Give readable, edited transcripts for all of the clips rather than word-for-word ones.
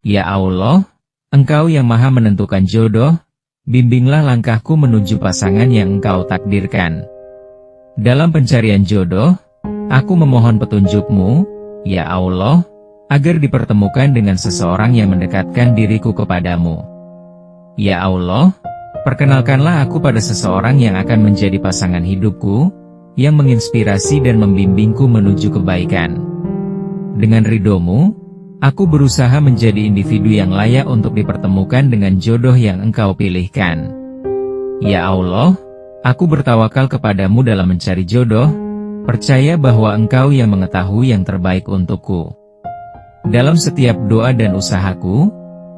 Ya Allah, Engkau yang Maha menentukan jodoh, bimbinglah langkahku menuju pasangan yang Engkau takdirkan. Dalam pencarian jodoh, aku memohon petunjuk-Mu, ya Allah, agar dipertemukan dengan seseorang yang mendekatkan diriku kepadamu. Ya Allah, perkenalkanlah aku pada seseorang yang akan menjadi pasangan hidupku, yang menginspirasi dan membimbingku menuju kebaikan. Dengan ridho-Mu, aku berusaha menjadi individu yang layak untuk dipertemukan dengan jodoh yang Engkau pilihkan. Ya Allah, aku bertawakal kepadamu dalam mencari jodoh, percaya bahwa Engkau yang mengetahui yang terbaik untukku. Dalam setiap doa dan usahaku,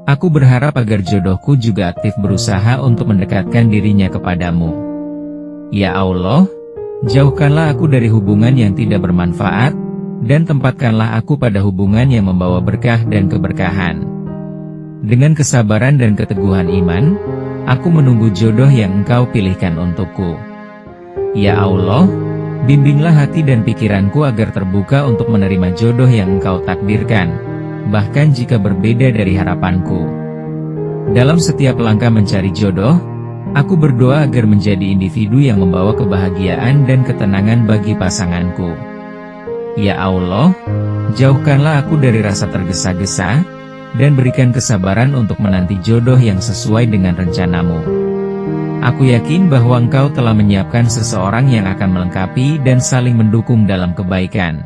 aku berharap agar jodohku juga aktif berusaha untuk mendekatkan dirinya kepadamu. Ya Allah, jauhkanlah aku dari hubungan yang tidak bermanfaat, dan tempatkanlah aku pada hubungan yang membawa berkah dan keberkahan. Dengan kesabaran dan keteguhan iman, aku menunggu jodoh yang Engkau pilihkan untukku. Ya Allah, bimbinglah hati dan pikiranku agar terbuka untuk menerima jodoh yang Engkau takdirkan, bahkan jika berbeda dari harapanku. Dalam setiap langkah mencari jodoh, aku berdoa agar menjadi individu yang membawa kebahagiaan dan ketenangan bagi pasanganku. Ya Allah, jauhkanlah aku dari rasa tergesa-gesa, dan berikan kesabaran untuk menanti jodoh yang sesuai dengan rencana-Mu. Aku yakin bahwa Engkau telah menyiapkan seseorang yang akan melengkapi dan saling mendukung dalam kebaikan.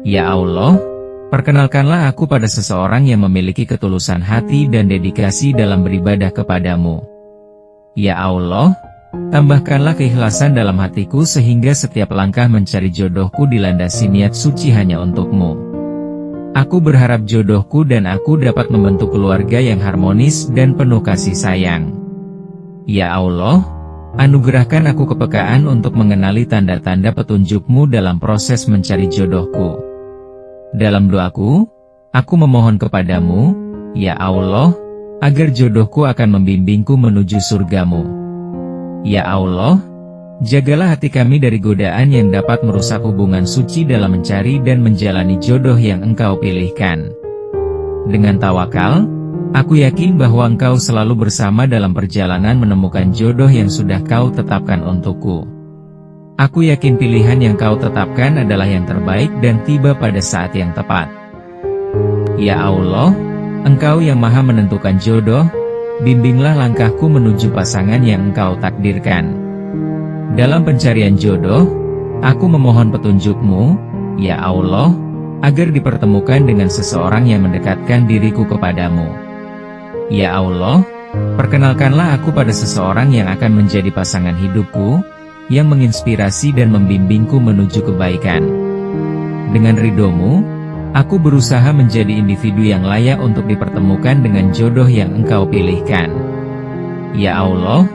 Ya Allah, perkenalkanlah aku pada seseorang yang memiliki ketulusan hati dan dedikasi dalam beribadah kepadamu. Ya Allah, tambahkanlah keikhlasan dalam hatiku sehingga setiap langkah mencari jodohku dilandasi niat suci hanya untukmu. Aku berharap jodohku dan aku dapat membentuk keluarga yang harmonis dan penuh kasih sayang. Ya Allah, anugerahkan aku kepekaan untuk mengenali tanda-tanda petunjuk-Mu dalam proses mencari jodohku. Dalam doaku, aku memohon kepadamu, ya Allah, agar jodohku akan membimbingku menuju surga-Mu. Ya Allah, jagalah hati kami dari godaan yang dapat merusak hubungan suci dalam mencari dan menjalani jodoh yang Engkau pilihkan. Dengan tawakal, aku yakin bahwa Engkau selalu bersama dalam perjalanan menemukan jodoh yang sudah Kau tetapkan untukku. Aku yakin pilihan yang Kau tetapkan adalah yang terbaik dan tiba pada saat yang tepat. Ya Allah, Engkau yang Maha menentukan jodoh, bimbinglah langkahku menuju pasangan yang Engkau takdirkan. Dalam pencarian jodoh, aku memohon petunjuk-Mu, ya Allah, agar dipertemukan dengan seseorang yang mendekatkan diriku kepadamu. Ya Allah, perkenalkanlah aku pada seseorang yang akan menjadi pasangan hidupku, yang menginspirasi dan membimbingku menuju kebaikan. Dengan ridho-Mu, aku berusaha menjadi individu yang layak untuk dipertemukan dengan jodoh yang Engkau pilihkan. Ya Allah,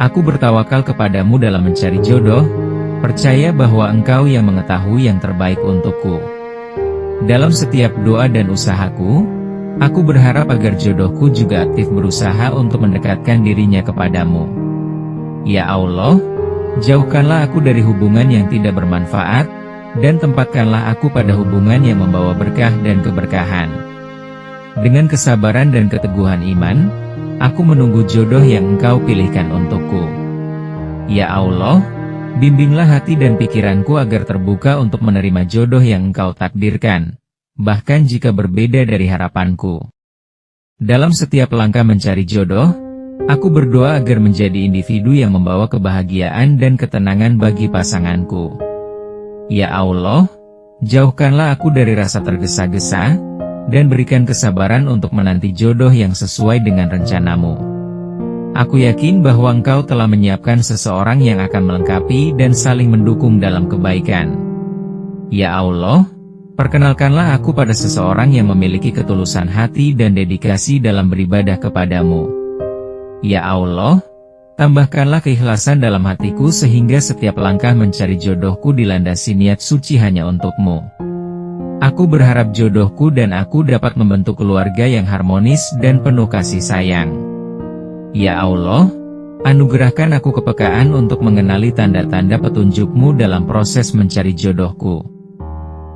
aku bertawakal kepadamu dalam mencari jodoh, percaya bahwa Engkau yang mengetahui yang terbaik untukku. Dalam setiap doa dan usahaku, aku berharap agar jodohku juga aktif berusaha untuk mendekatkan dirinya kepadamu. Ya Allah, jauhkanlah aku dari hubungan yang tidak bermanfaat, dan tempatkanlah aku pada hubungan yang membawa berkah dan keberkahan. Dengan kesabaran dan keteguhan iman, aku menunggu jodoh yang Engkau pilihkan untukku. Ya Allah, bimbinglah hati dan pikiranku agar terbuka untuk menerima jodoh yang Engkau takdirkan, bahkan jika berbeda dari harapanku. Dalam setiap langkah mencari jodoh, aku berdoa agar menjadi individu yang membawa kebahagiaan dan ketenangan bagi pasanganku. Ya Allah, jauhkanlah aku dari rasa tergesa-gesa, dan berikan kesabaran untuk menanti jodoh yang sesuai dengan rencana-Mu. Aku yakin bahwa Engkau telah menyiapkan seseorang yang akan melengkapi dan saling mendukung dalam kebaikan. Ya Allah, perkenalkanlah aku pada seseorang yang memiliki ketulusan hati dan dedikasi dalam beribadah kepadamu. Ya Allah, tambahkanlah keikhlasan dalam hatiku sehingga setiap langkah mencari jodohku dilandasi niat suci hanya untukmu. Aku berharap jodohku dan aku dapat membentuk keluarga yang harmonis dan penuh kasih sayang. Ya Allah, anugerahkan aku kepekaan untuk mengenali tanda-tanda petunjuk-Mu dalam proses mencari jodohku.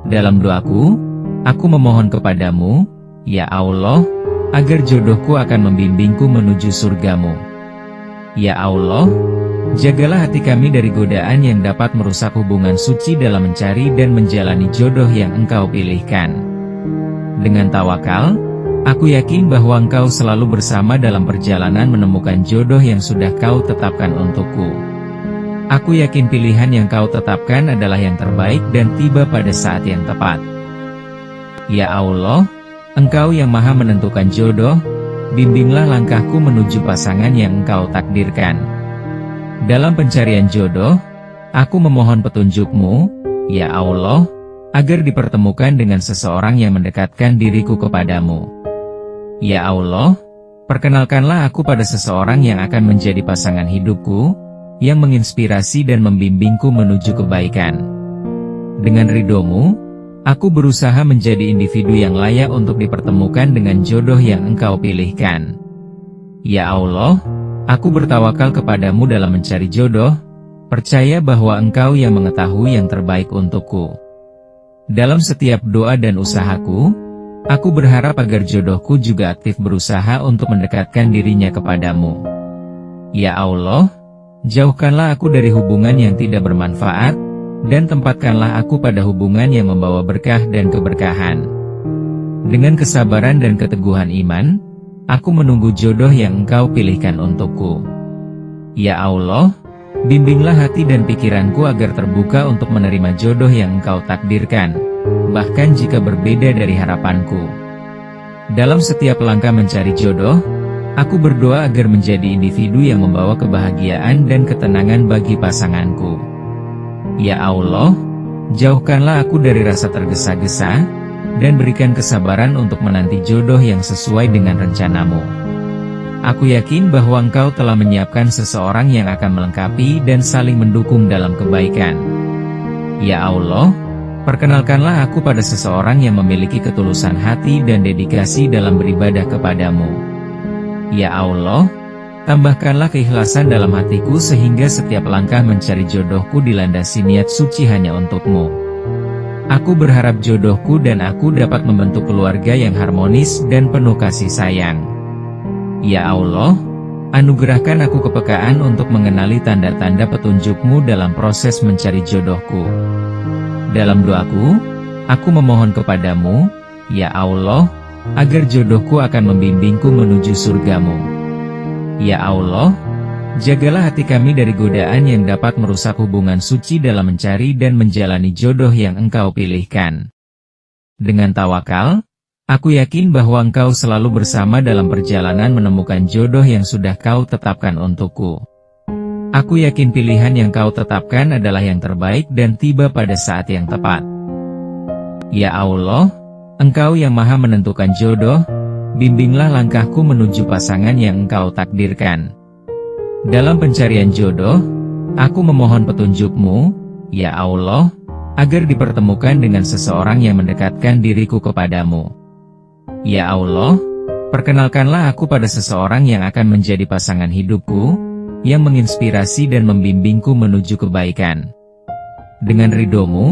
Dalam doaku, aku memohon kepadamu, ya Allah, agar jodohku akan membimbingku menuju surgamu. Ya Allah, jagalah hati kami dari godaan yang dapat merusak hubungan suci dalam mencari dan menjalani jodoh yang Engkau pilihkan. Dengan tawakal, aku yakin bahwa Engkau selalu bersama dalam perjalanan menemukan jodoh yang sudah Kau tetapkan untukku. Aku yakin pilihan yang Kau tetapkan adalah yang terbaik dan tiba pada saat yang tepat. Ya Allah, Engkau yang Maha menentukan jodoh, bimbinglah langkahku menuju pasangan yang Engkau takdirkan. Dalam pencarian jodoh, aku memohon petunjuk-Mu, ya Allah, agar dipertemukan dengan seseorang yang mendekatkan diriku kepadamu. Ya Allah, perkenalkanlah aku pada seseorang yang akan menjadi pasangan hidupku, yang menginspirasi dan membimbingku menuju kebaikan. Dengan ridho-Mu, aku berusaha menjadi individu yang layak untuk dipertemukan dengan jodoh yang Engkau pilihkan. Ya Allah, aku bertawakal kepadamu dalam mencari jodoh, percaya bahwa Engkau yang mengetahui yang terbaik untukku. Dalam setiap doa dan usahaku, aku berharap agar jodohku juga aktif berusaha untuk mendekatkan dirinya kepadamu. Ya Allah, jauhkanlah aku dari hubungan yang tidak bermanfaat, dan tempatkanlah aku pada hubungan yang membawa berkah dan keberkahan. Dengan kesabaran dan keteguhan iman, aku menunggu jodoh yang Engkau pilihkan untukku. Ya Allah, bimbinglah hati dan pikiranku agar terbuka untuk menerima jodoh yang Engkau takdirkan, bahkan jika berbeda dari harapanku. Dalam setiap langkah mencari jodoh, aku berdoa agar menjadi individu yang membawa kebahagiaan dan ketenangan bagi pasanganku. Ya Allah, jauhkanlah aku dari rasa tergesa-gesa, dan berikan kesabaran untuk menanti jodoh yang sesuai dengan rencana-Mu. Aku yakin bahwa Engkau telah menyiapkan seseorang yang akan melengkapi dan saling mendukung dalam kebaikan. Ya Allah, perkenalkanlah aku pada seseorang yang memiliki ketulusan hati dan dedikasi dalam beribadah kepadamu. Ya Allah, tambahkanlah keikhlasan dalam hatiku sehingga setiap langkah mencari jodohku dilandasi niat suci hanya untuk-Mu. Aku berharap jodohku dan aku dapat membentuk keluarga yang harmonis dan penuh kasih sayang. Ya Allah, anugerahkan aku kepekaan untuk mengenali tanda-tanda petunjuk-Mu dalam proses mencari jodohku. Dalam doaku, aku memohon kepadamu, ya Allah, agar jodohku akan membimbingku menuju surga-Mu. Ya Allah, jagalah hati kami dari godaan yang dapat merusak hubungan suci dalam mencari dan menjalani jodoh yang Engkau pilihkan. Dengan tawakal, aku yakin bahwa Engkau selalu bersama dalam perjalanan menemukan jodoh yang sudah Kau tetapkan untukku. Aku yakin pilihan yang Kau tetapkan adalah yang terbaik dan tiba pada saat yang tepat. Ya Allah, Engkau yang Maha menentukan jodoh, bimbinglah langkahku menuju pasangan yang Engkau takdirkan. Dalam pencarian jodoh, aku memohon petunjuk-Mu, ya Allah, agar dipertemukan dengan seseorang yang mendekatkan diriku kepadamu. Ya Allah, perkenalkanlah aku pada seseorang yang akan menjadi pasangan hidupku, yang menginspirasi dan membimbingku menuju kebaikan. Dengan ridho-Mu,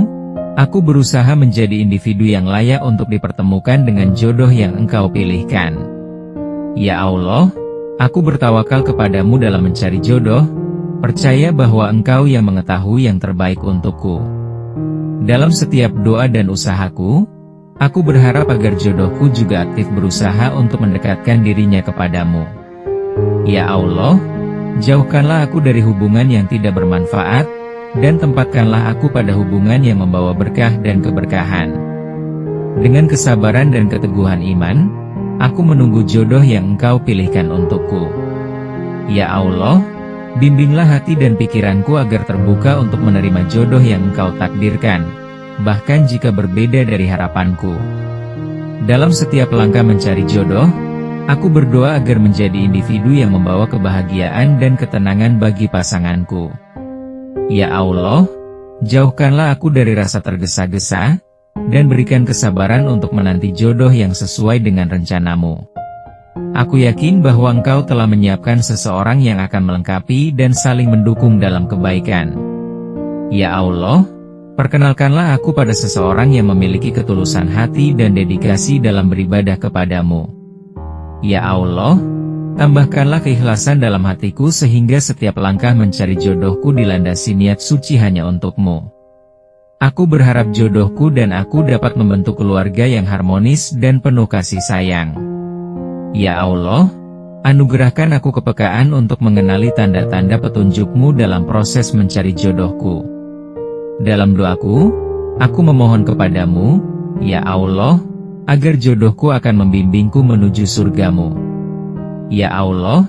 aku berusaha menjadi individu yang layak untuk dipertemukan dengan jodoh yang Engkau pilihkan. Ya Allah, aku bertawakal kepadamu dalam mencari jodoh, percaya bahwa Engkau yang mengetahui yang terbaik untukku. Dalam setiap doa dan usahaku, aku berharap agar jodohku juga aktif berusaha untuk mendekatkan dirinya kepadamu. Ya Allah, jauhkanlah aku dari hubungan yang tidak bermanfaat, dan tempatkanlah aku pada hubungan yang membawa berkah dan keberkahan. Dengan kesabaran dan keteguhan iman, aku menunggu jodoh yang Engkau pilihkan untukku. Ya Allah, bimbinglah hati dan pikiranku agar terbuka untuk menerima jodoh yang Engkau takdirkan, bahkan jika berbeda dari harapanku. Dalam setiap langkah mencari jodoh, aku berdoa agar menjadi individu yang membawa kebahagiaan dan ketenangan bagi pasanganku. Ya Allah, jauhkanlah aku dari rasa tergesa-gesa, dan berikan kesabaran untuk menanti jodoh yang sesuai dengan rencana-Mu. Aku yakin bahwa Engkau telah menyiapkan seseorang yang akan melengkapi dan saling mendukung dalam kebaikan. Ya Allah, perkenalkanlah aku pada seseorang yang memiliki ketulusan hati dan dedikasi dalam beribadah kepadamu. Ya Allah, tambahkanlah keikhlasan dalam hatiku sehingga setiap langkah mencari jodohku dilandasi niat suci hanya untuk-Mu. Aku berharap jodohku dan aku dapat membentuk keluarga yang harmonis dan penuh kasih sayang. Ya Allah, anugerahkan aku kepekaan untuk mengenali tanda-tanda petunjuk-Mu dalam proses mencari jodohku. Dalam doaku, aku memohon kepadamu, ya Allah, agar jodohku akan membimbingku menuju surga-Mu. Ya Allah,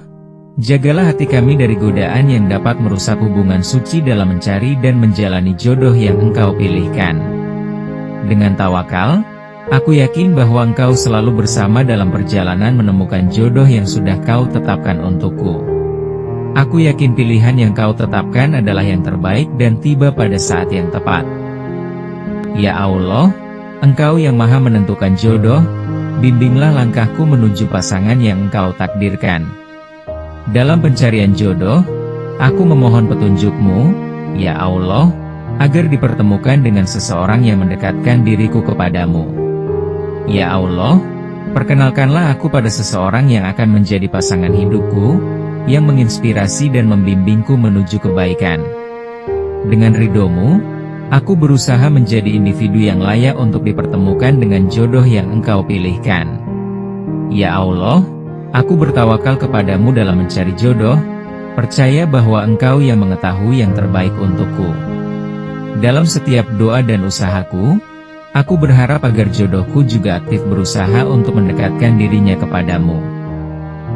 jagalah hati kami dari godaan yang dapat merusak hubungan suci dalam mencari dan menjalani jodoh yang Engkau pilihkan. Dengan tawakal, aku yakin bahwa Engkau selalu bersama dalam perjalanan menemukan jodoh yang sudah Kau tetapkan untukku. Aku yakin pilihan yang Kau tetapkan adalah yang terbaik dan tiba pada saat yang tepat. Ya Allah, Engkau yang Maha menentukan jodoh, bimbinglah langkahku menuju pasangan yang Engkau takdirkan. Dalam pencarian jodoh, aku memohon petunjuk-Mu, ya Allah, agar dipertemukan dengan seseorang yang mendekatkan diriku kepadamu. Ya Allah, perkenalkanlah aku pada seseorang yang akan menjadi pasangan hidupku, yang menginspirasi dan membimbingku menuju kebaikan. Dengan ridho-Mu, aku berusaha menjadi individu yang layak untuk dipertemukan dengan jodoh yang Engkau pilihkan. Ya Allah, aku bertawakal kepadamu dalam mencari jodoh, percaya bahwa Engkau yang mengetahui yang terbaik untukku. Dalam setiap doa dan usahaku, aku berharap agar jodohku juga aktif berusaha untuk mendekatkan dirinya kepadamu.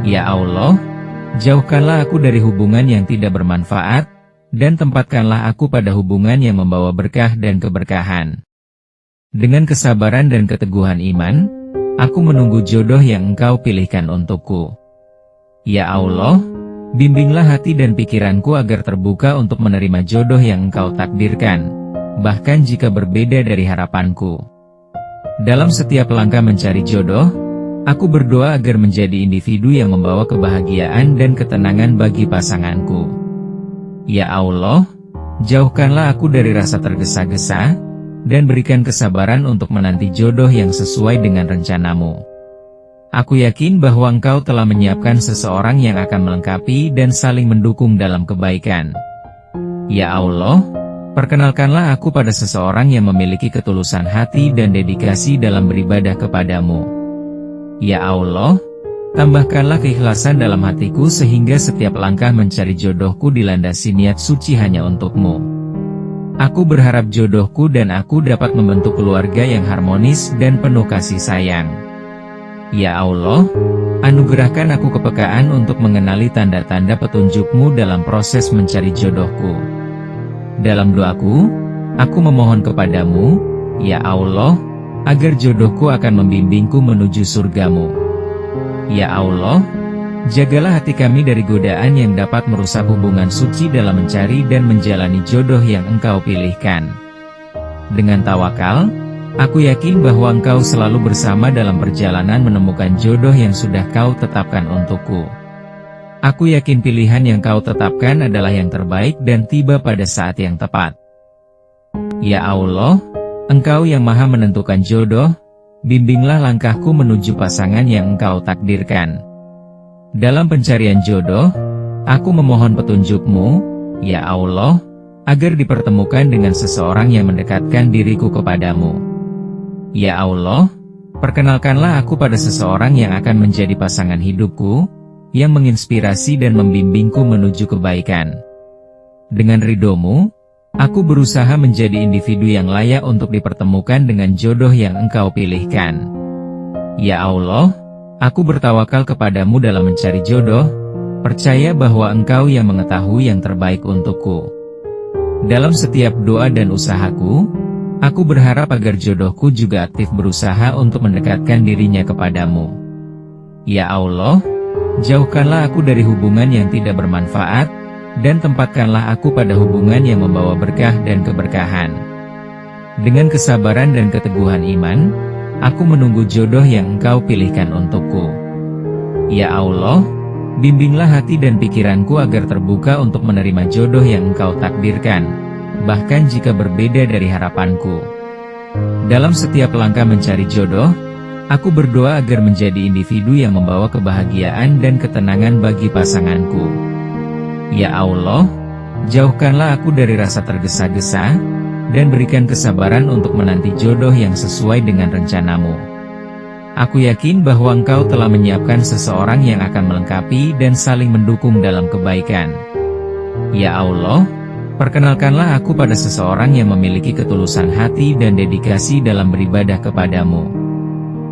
Ya Allah, jauhkanlah aku dari hubungan yang tidak bermanfaat, dan tempatkanlah aku pada hubungan yang membawa berkah dan keberkahan. Dengan kesabaran dan keteguhan iman, aku menunggu jodoh yang Engkau pilihkan untukku. Ya Allah, bimbinglah hati dan pikiranku agar terbuka untuk menerima jodoh yang Engkau takdirkan, bahkan jika berbeda dari harapanku. Dalam setiap langkah mencari jodoh, aku berdoa agar menjadi individu yang membawa kebahagiaan dan ketenangan bagi pasanganku. Ya Allah, jauhkanlah aku dari rasa tergesa-gesa, dan berikan kesabaran untuk menanti jodoh yang sesuai dengan rencana-Mu. Aku yakin bahwa Engkau telah menyiapkan seseorang yang akan melengkapi dan saling mendukung dalam kebaikan. Ya Allah, perkenalkanlah aku pada seseorang yang memiliki ketulusan hati dan dedikasi dalam beribadah kepadamu. Ya Allah, tambahkanlah keikhlasan dalam hatiku sehingga setiap langkah mencari jodohku dilandasi niat suci hanya untuk-Mu. Aku berharap jodohku dan aku dapat membentuk keluarga yang harmonis dan penuh kasih sayang. Ya Allah, anugerahkan aku kepekaan untuk mengenali tanda-tanda petunjuk-Mu dalam proses mencari jodohku. Dalam doaku, aku memohon kepadamu, ya Allah, agar jodohku akan membimbingku menuju surga-Mu. Ya Allah, jagalah hati kami dari godaan yang dapat merusak hubungan suci dalam mencari dan menjalani jodoh yang Engkau pilihkan. Dengan tawakal, aku yakin bahwa Engkau selalu bersama dalam perjalanan menemukan jodoh yang sudah Kau tetapkan untukku. Aku yakin pilihan yang Kau tetapkan adalah yang terbaik dan tiba pada saat yang tepat. Ya Allah, Engkau yang Maha menentukan jodoh, bimbinglah langkahku menuju pasangan yang Engkau takdirkan. Dalam pencarian jodoh, aku memohon petunjuk-Mu, ya Allah, agar dipertemukan dengan seseorang yang mendekatkan diriku kepadamu. Ya Allah, perkenalkanlah aku pada seseorang yang akan menjadi pasangan hidupku, yang menginspirasi dan membimbingku menuju kebaikan. Dengan ridho-Mu, aku berusaha menjadi individu yang layak untuk dipertemukan dengan jodoh yang Engkau pilihkan. Ya Allah, aku bertawakal kepadamu dalam mencari jodoh, percaya bahwa Engkau yang mengetahui yang terbaik untukku. Dalam setiap doa dan usahaku, aku berharap agar jodohku juga aktif berusaha untuk mendekatkan dirinya kepadamu. Ya Allah, jauhkanlah aku dari hubungan yang tidak bermanfaat, dan tempatkanlah aku pada hubungan yang membawa berkah dan keberkahan. Dengan kesabaran dan keteguhan iman, aku menunggu jodoh yang Engkau pilihkan untukku. Ya Allah, bimbinglah hati dan pikiranku agar terbuka untuk menerima jodoh yang Engkau takdirkan, bahkan jika berbeda dari harapanku. Dalam setiap langkah mencari jodoh, Aku berdoa agar menjadi individu yang membawa kebahagiaan dan ketenangan bagi pasanganku. Ya Allah, jauhkanlah aku dari rasa tergesa-gesa, dan berikan kesabaran untuk menanti jodoh yang sesuai dengan rencanamu. Aku yakin bahwa Engkau telah menyiapkan seseorang yang akan melengkapi dan saling mendukung dalam kebaikan. Ya Allah, perkenalkanlah aku pada seseorang yang memiliki ketulusan hati dan dedikasi dalam beribadah kepadamu.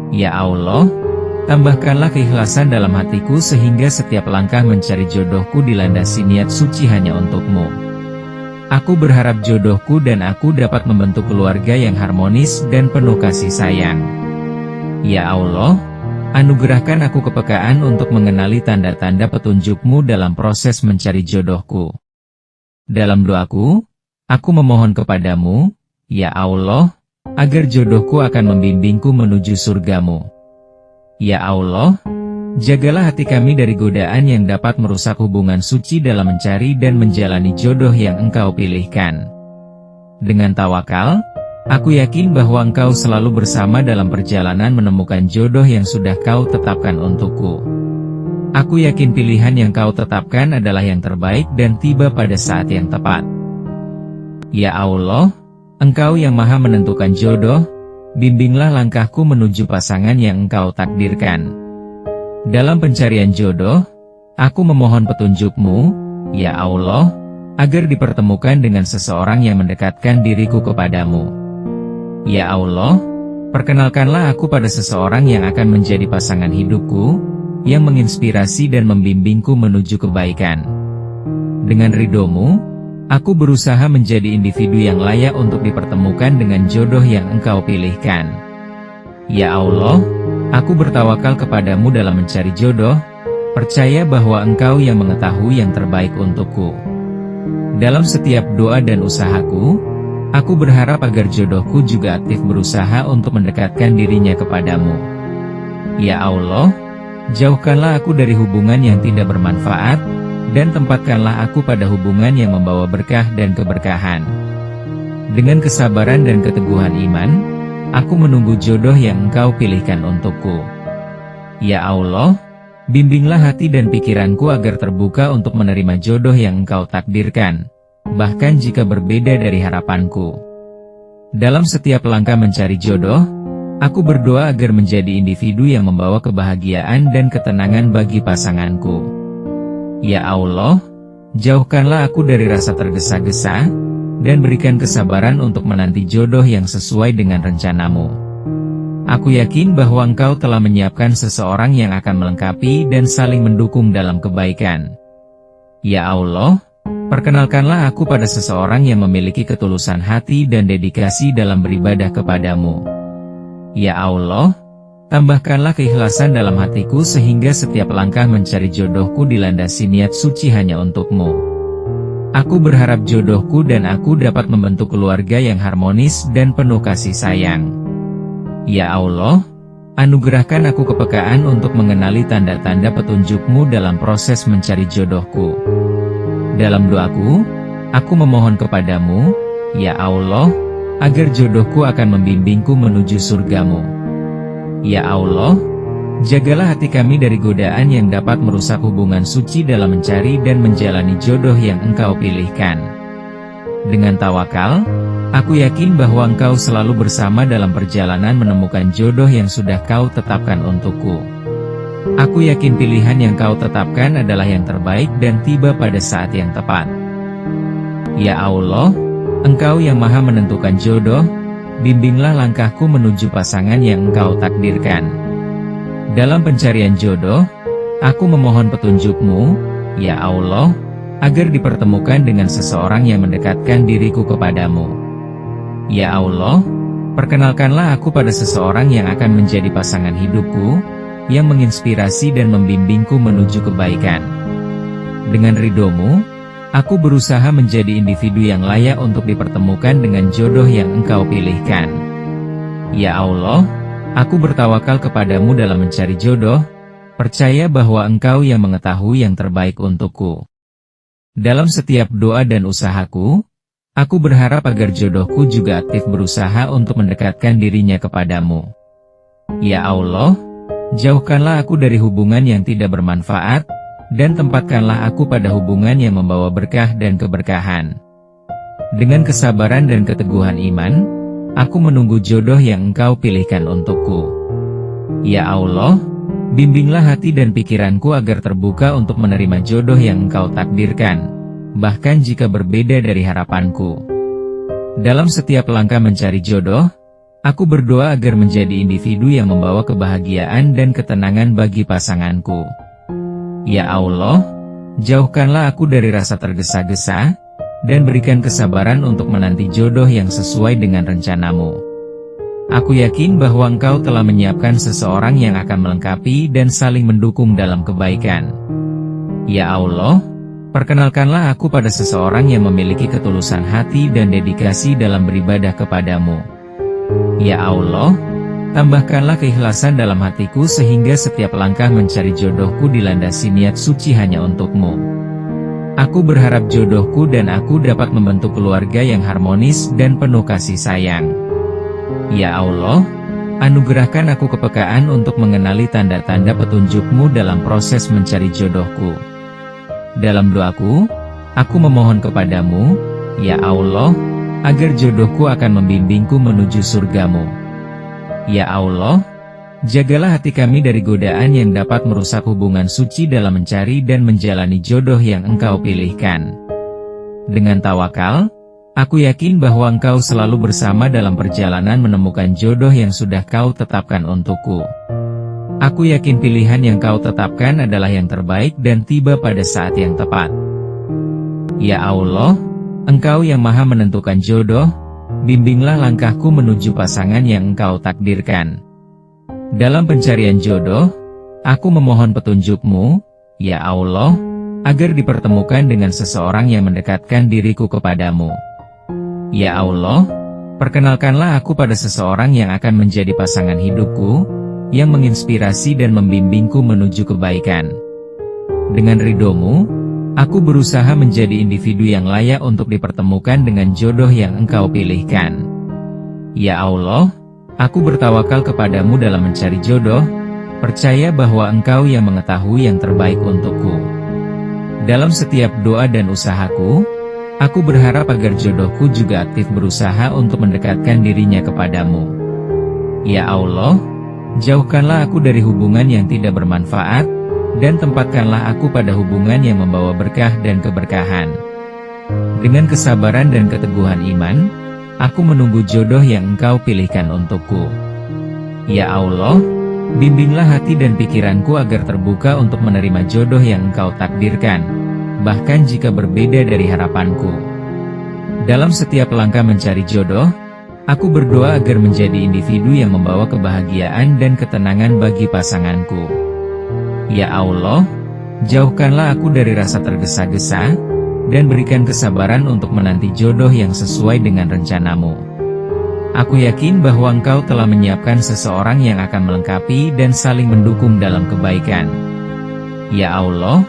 Ya Allah, tambahkanlah keikhlasan dalam hatiku sehingga setiap langkah mencari jodohku dilandasi niat suci hanya untukmu. Aku berharap jodohku dan aku dapat membentuk keluarga yang harmonis dan penuh kasih sayang. Ya Allah, anugerahkan aku kepekaan untuk mengenali tanda-tanda petunjuk-Mu dalam proses mencari jodohku. Dalam doaku, aku memohon kepadamu, ya Allah, agar jodohku akan membimbingku menuju surga-Mu. Ya Allah, jagalah hati kami dari godaan yang dapat merusak hubungan suci dalam mencari dan menjalani jodoh yang Engkau pilihkan. Dengan tawakal, aku yakin bahwa Engkau selalu bersama dalam perjalanan menemukan jodoh yang sudah Kau tetapkan untukku. Aku yakin pilihan yang Kau tetapkan adalah yang terbaik dan tiba pada saat yang tepat. Ya Allah, Engkau yang maha menentukan jodoh, bimbinglah langkahku menuju pasangan yang Engkau takdirkan. Dalam pencarian jodoh, aku memohon petunjuk-Mu, ya Allah, agar dipertemukan dengan seseorang yang mendekatkan diriku kepadamu. Ya Allah, perkenalkanlah aku pada seseorang yang akan menjadi pasangan hidupku, yang menginspirasi dan membimbingku menuju kebaikan. Dengan ridho-Mu, aku berusaha menjadi individu yang layak untuk dipertemukan dengan jodoh yang Engkau pilihkan. Ya Allah, aku bertawakal kepadamu dalam mencari jodoh, percaya bahwa Engkau yang mengetahui yang terbaik untukku. Dalam setiap doa dan usahaku, aku berharap agar jodohku juga aktif berusaha untuk mendekatkan dirinya kepadamu. Ya Allah, jauhkanlah aku dari hubungan yang tidak bermanfaat, dan tempatkanlah aku pada hubungan yang membawa berkah dan keberkahan. Dengan kesabaran dan keteguhan iman, aku menunggu jodoh yang Engkau pilihkan untukku. Ya Allah, bimbinglah hati dan pikiranku agar terbuka untuk menerima jodoh yang Engkau takdirkan, bahkan jika berbeda dari harapanku. Dalam setiap langkah mencari jodoh, aku berdoa agar menjadi individu yang membawa kebahagiaan dan ketenangan bagi pasanganku. Ya Allah, jauhkanlah aku dari rasa tergesa-gesa, dan berikan kesabaran untuk menanti jodoh yang sesuai dengan rencanamu. Aku yakin bahwa Engkau telah menyiapkan seseorang yang akan melengkapi dan saling mendukung dalam kebaikan. Ya Allah, perkenalkanlah aku pada seseorang yang memiliki ketulusan hati dan dedikasi dalam beribadah kepadamu. Ya Allah, tambahkanlah keikhlasan dalam hatiku sehingga setiap langkah mencari jodohku dilandasi niat suci hanya untukmu. Aku berharap jodohku dan aku dapat membentuk keluarga yang harmonis dan penuh kasih sayang. Ya Allah, anugerahkan aku kepekaan untuk mengenali tanda-tanda petunjuk-Mu dalam proses mencari jodohku. Dalam doaku, aku memohon kepadamu, ya Allah, agar jodohku akan membimbingku menuju surga-Mu. Ya Allah, jagalah hati kami dari godaan yang dapat merusak hubungan suci dalam mencari dan menjalani jodoh yang Engkau pilihkan. Dengan tawakal, aku yakin bahwa Engkau selalu bersama dalam perjalanan menemukan jodoh yang sudah Kau tetapkan untukku. Aku yakin pilihan yang Kau tetapkan adalah yang terbaik dan tiba pada saat yang tepat. Ya Allah, Engkau yang maha menentukan jodoh, bimbinglah langkahku menuju pasangan yang Engkau takdirkan. Dalam pencarian jodoh, aku memohon petunjuk-Mu, ya Allah, agar dipertemukan dengan seseorang yang mendekatkan diriku kepadamu. Ya Allah, perkenalkanlah aku pada seseorang yang akan menjadi pasangan hidupku, yang menginspirasi dan membimbingku menuju kebaikan. Dengan ridho-Mu, aku berusaha menjadi individu yang layak untuk dipertemukan dengan jodoh yang Engkau pilihkan. Ya Allah, aku bertawakal kepadamu dalam mencari jodoh, percaya bahwa Engkau yang mengetahui yang terbaik untukku. Dalam setiap doa dan usahaku, aku berharap agar jodohku juga aktif berusaha untuk mendekatkan dirinya kepadamu. Ya Allah, jauhkanlah aku dari hubungan yang tidak bermanfaat, dan tempatkanlah aku pada hubungan yang membawa berkah dan keberkahan. Dengan kesabaran dan keteguhan iman, aku menunggu jodoh yang Engkau pilihkan untukku. Ya Allah, bimbinglah hati dan pikiranku agar terbuka untuk menerima jodoh yang Engkau takdirkan, bahkan jika berbeda dari harapanku. Dalam setiap langkah mencari jodoh, aku berdoa agar menjadi individu yang membawa kebahagiaan dan ketenangan bagi pasanganku. Ya Allah, jauhkanlah aku dari rasa tergesa-gesa, dan berikan kesabaran untuk menanti jodoh yang sesuai dengan rencanamu. Aku yakin bahwa Engkau telah menyiapkan seseorang yang akan melengkapi dan saling mendukung dalam kebaikan. Ya Allah, perkenalkanlah aku pada seseorang yang memiliki ketulusan hati dan dedikasi dalam beribadah kepadamu. Ya Allah, tambahkanlah keikhlasan dalam hatiku sehingga setiap langkah mencari jodohku dilandasi niat suci hanya untukmu. Aku berharap jodohku dan aku dapat membentuk keluarga yang harmonis dan penuh kasih sayang. Ya Allah, anugerahkan aku kepekaan untuk mengenali tanda-tanda petunjuk-Mu dalam proses mencari jodohku. Dalam doaku, aku memohon kepadamu, ya Allah, agar jodohku akan membimbingku menuju surga-Mu. Ya Allah, jagalah hati kami dari godaan yang dapat merusak hubungan suci dalam mencari dan menjalani jodoh yang Engkau pilihkan. Dengan tawakal, aku yakin bahwa Engkau selalu bersama dalam perjalanan menemukan jodoh yang sudah Kau tetapkan untukku. Aku yakin pilihan yang Kau tetapkan adalah yang terbaik dan tiba pada saat yang tepat. Ya Allah, Engkau yang Maha menentukan jodoh, bimbinglah langkahku menuju pasangan yang Engkau takdirkan. Dalam pencarian jodoh, aku memohon petunjuk-Mu, ya Allah, agar dipertemukan dengan seseorang yang mendekatkan diriku kepadamu. Ya Allah, perkenalkanlah aku pada seseorang yang akan menjadi pasangan hidupku, yang menginspirasi dan membimbingku menuju kebaikan. Dengan ridho-Mu, aku berusaha menjadi individu yang layak untuk dipertemukan dengan jodoh yang Engkau pilihkan. Ya Allah, aku bertawakal kepadamu dalam mencari jodoh, percaya bahwa Engkau yang mengetahui yang terbaik untukku. Dalam setiap doa dan usahaku, aku berharap agar jodohku juga aktif berusaha untuk mendekatkan dirinya kepadamu. Ya Allah, jauhkanlah aku dari hubungan yang tidak bermanfaat, dan tempatkanlah aku pada hubungan yang membawa berkah dan keberkahan. Dengan kesabaran dan keteguhan iman, aku menunggu jodoh yang Engkau pilihkan untukku. Ya Allah, bimbinglah hati dan pikiranku agar terbuka untuk menerima jodoh yang Engkau takdirkan, bahkan jika berbeda dari harapanku. Dalam setiap langkah mencari jodoh, aku berdoa agar menjadi individu yang membawa kebahagiaan dan ketenangan bagi pasanganku. Ya Allah, jauhkanlah aku dari rasa tergesa-gesa, dan berikan kesabaran untuk menanti jodoh yang sesuai dengan rencanamu. Aku yakin bahwa Engkau telah menyiapkan seseorang yang akan melengkapi dan saling mendukung dalam kebaikan. Ya Allah,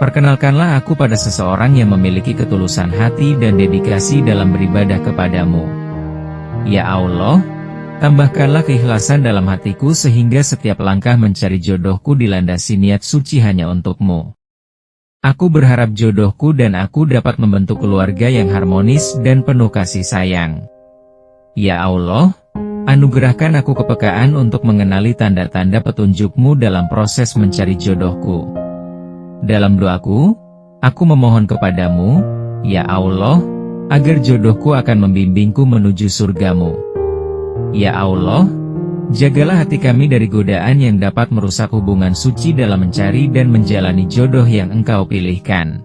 perkenalkanlah aku pada seseorang yang memiliki ketulusan hati dan dedikasi dalam beribadah kepadamu. Ya Allah, tambahkanlah keikhlasan dalam hatiku sehingga setiap langkah mencari jodohku dilandasi niat suci hanya untukmu. Aku berharap jodohku dan aku dapat membentuk keluarga yang harmonis dan penuh kasih sayang. Ya Allah, anugerahkan aku kepekaan untuk mengenali tanda-tanda petunjuk-Mu dalam proses mencari jodohku. Dalam doaku, aku memohon kepadamu, ya Allah, agar jodohku akan membimbingku menuju surga-Mu. Ya Allah, jagalah hati kami dari godaan yang dapat merusak hubungan suci dalam mencari dan menjalani jodoh yang Engkau pilihkan.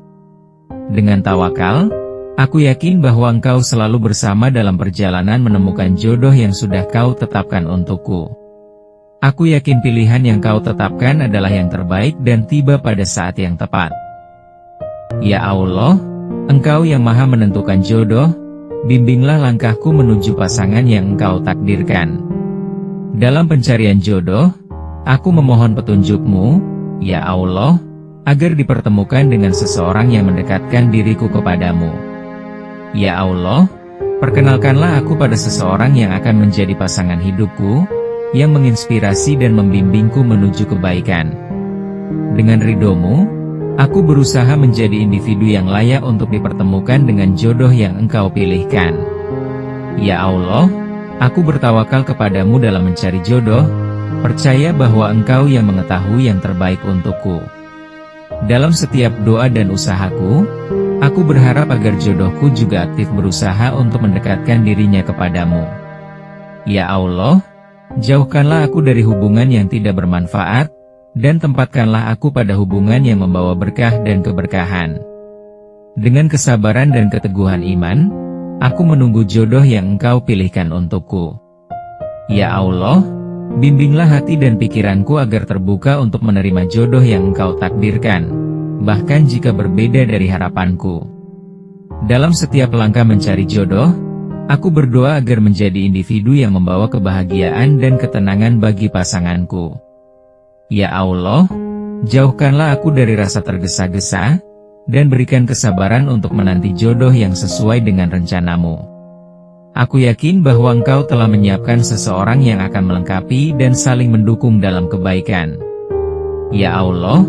Dengan tawakal, aku yakin bahwa Engkau selalu bersama dalam perjalanan menemukan jodoh yang sudah Kau tetapkan untukku. Aku yakin pilihan yang Kau tetapkan adalah yang terbaik dan tiba pada saat yang tepat. Ya Allah, Engkau yang Maha menentukan jodoh, bimbinglah langkahku menuju pasangan yang Engkau takdirkan. Dalam pencarian jodoh, aku memohon petunjuk-Mu, ya Allah, agar dipertemukan dengan seseorang yang mendekatkan diriku kepadamu. Ya Allah, perkenalkanlah aku pada seseorang yang akan menjadi pasangan hidupku, yang menginspirasi dan membimbingku menuju kebaikan. Dengan ridho-Mu, aku berusaha menjadi individu yang layak untuk dipertemukan dengan jodoh yang Engkau pilihkan. Ya Allah, aku bertawakal kepada-Mu dalam mencari jodoh, percaya bahwa Engkau yang mengetahui yang terbaik untukku. Dalam setiap doa dan usahaku, aku berharap agar jodohku juga aktif berusaha untuk mendekatkan dirinya kepadamu. Ya Allah, jauhkanlah aku dari hubungan yang tidak bermanfaat, dan tempatkanlah aku pada hubungan yang membawa berkah dan keberkahan. Dengan kesabaran dan keteguhan iman, aku menunggu jodoh yang Engkau pilihkan untukku. Ya Allah, bimbinglah hati dan pikiranku agar terbuka untuk menerima jodoh yang Engkau takdirkan, bahkan jika berbeda dari harapanku. Dalam setiap langkah mencari jodoh, aku berdoa agar menjadi individu yang membawa kebahagiaan dan ketenangan bagi pasanganku. Ya Allah, jauhkanlah aku dari rasa tergesa-gesa, dan berikan kesabaran untuk menanti jodoh yang sesuai dengan rencana-Mu. Aku yakin bahwa Engkau telah menyiapkan seseorang yang akan melengkapi dan saling mendukung dalam kebaikan. Ya Allah,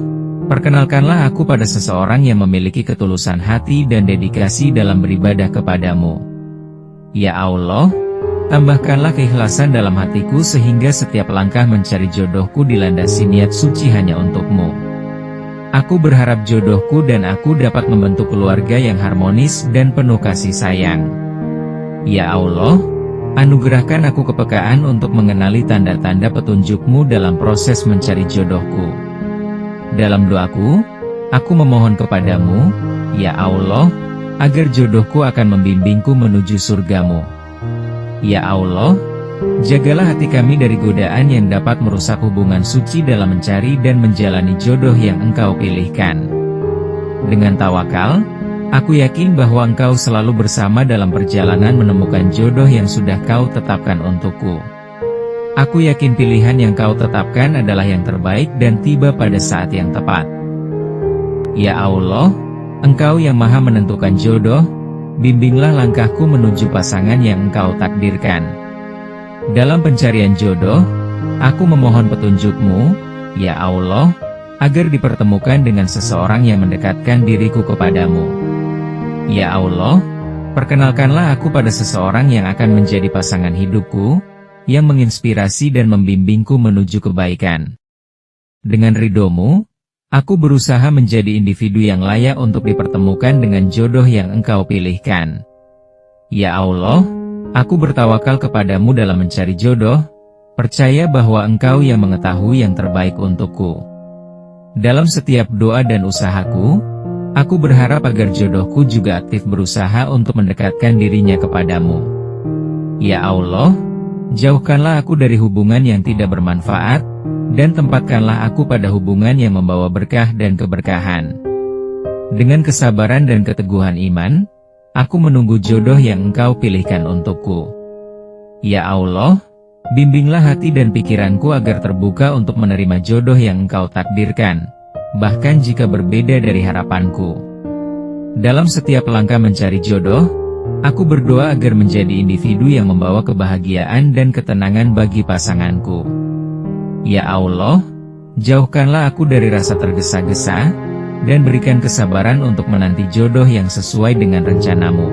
perkenalkanlah aku pada seseorang yang memiliki ketulusan hati dan dedikasi dalam beribadah kepadamu. Ya Allah, tambahkanlah keikhlasan dalam hatiku sehingga setiap langkah mencari jodohku dilandasi niat suci hanya untukmu. Aku berharap jodohku dan aku dapat membentuk keluarga yang harmonis dan penuh kasih sayang. Ya Allah, anugerahkan aku kepekaan untuk mengenali tanda-tanda petunjuk-Mu dalam proses mencari jodohku. Dalam doaku, aku memohon kepadamu, ya Allah, agar jodohku akan membimbingku menuju surga-Mu. Ya Allah, jagalah hati kami dari godaan yang dapat merusak hubungan suci dalam mencari dan menjalani jodoh yang Engkau pilihkan. Dengan tawakal, aku yakin bahwa Engkau selalu bersama dalam perjalanan menemukan jodoh yang sudah Kau tetapkan untukku. Aku yakin pilihan yang Kau tetapkan adalah yang terbaik dan tiba pada saat yang tepat. Ya Allah, Engkau yang Maha menentukan jodoh, bimbinglah langkahku menuju pasangan yang Engkau takdirkan. Dalam pencarian jodoh, aku memohon petunjuk-Mu, ya Allah, agar dipertemukan dengan seseorang yang mendekatkan diriku kepadamu. Ya Allah, perkenalkanlah aku pada seseorang yang akan menjadi pasangan hidupku, yang menginspirasi dan membimbingku menuju kebaikan. Dengan ridho-Mu, aku berusaha menjadi individu yang layak untuk dipertemukan dengan jodoh yang Engkau pilihkan. Ya Allah, aku bertawakal kepadamu dalam mencari jodoh, percaya bahwa Engkau yang mengetahui yang terbaik untukku. Dalam setiap doa dan usahaku, aku berharap agar jodohku juga aktif berusaha untuk mendekatkan dirinya kepadamu. Ya Allah, jauhkanlah aku dari hubungan yang tidak bermanfaat, dan tempatkanlah aku pada hubungan yang membawa berkah dan keberkahan. Dengan kesabaran dan keteguhan iman, aku menunggu jodoh yang Engkau pilihkan untukku. Ya Allah, bimbinglah hati dan pikiranku agar terbuka untuk menerima jodoh yang Engkau takdirkan, bahkan jika berbeda dari harapanku. Dalam setiap langkah mencari jodoh, aku berdoa agar menjadi individu yang membawa kebahagiaan dan ketenangan bagi pasanganku. Ya Allah, jauhkanlah aku dari rasa tergesa-gesa, dan berikan kesabaran untuk menanti jodoh yang sesuai dengan rencana-Mu.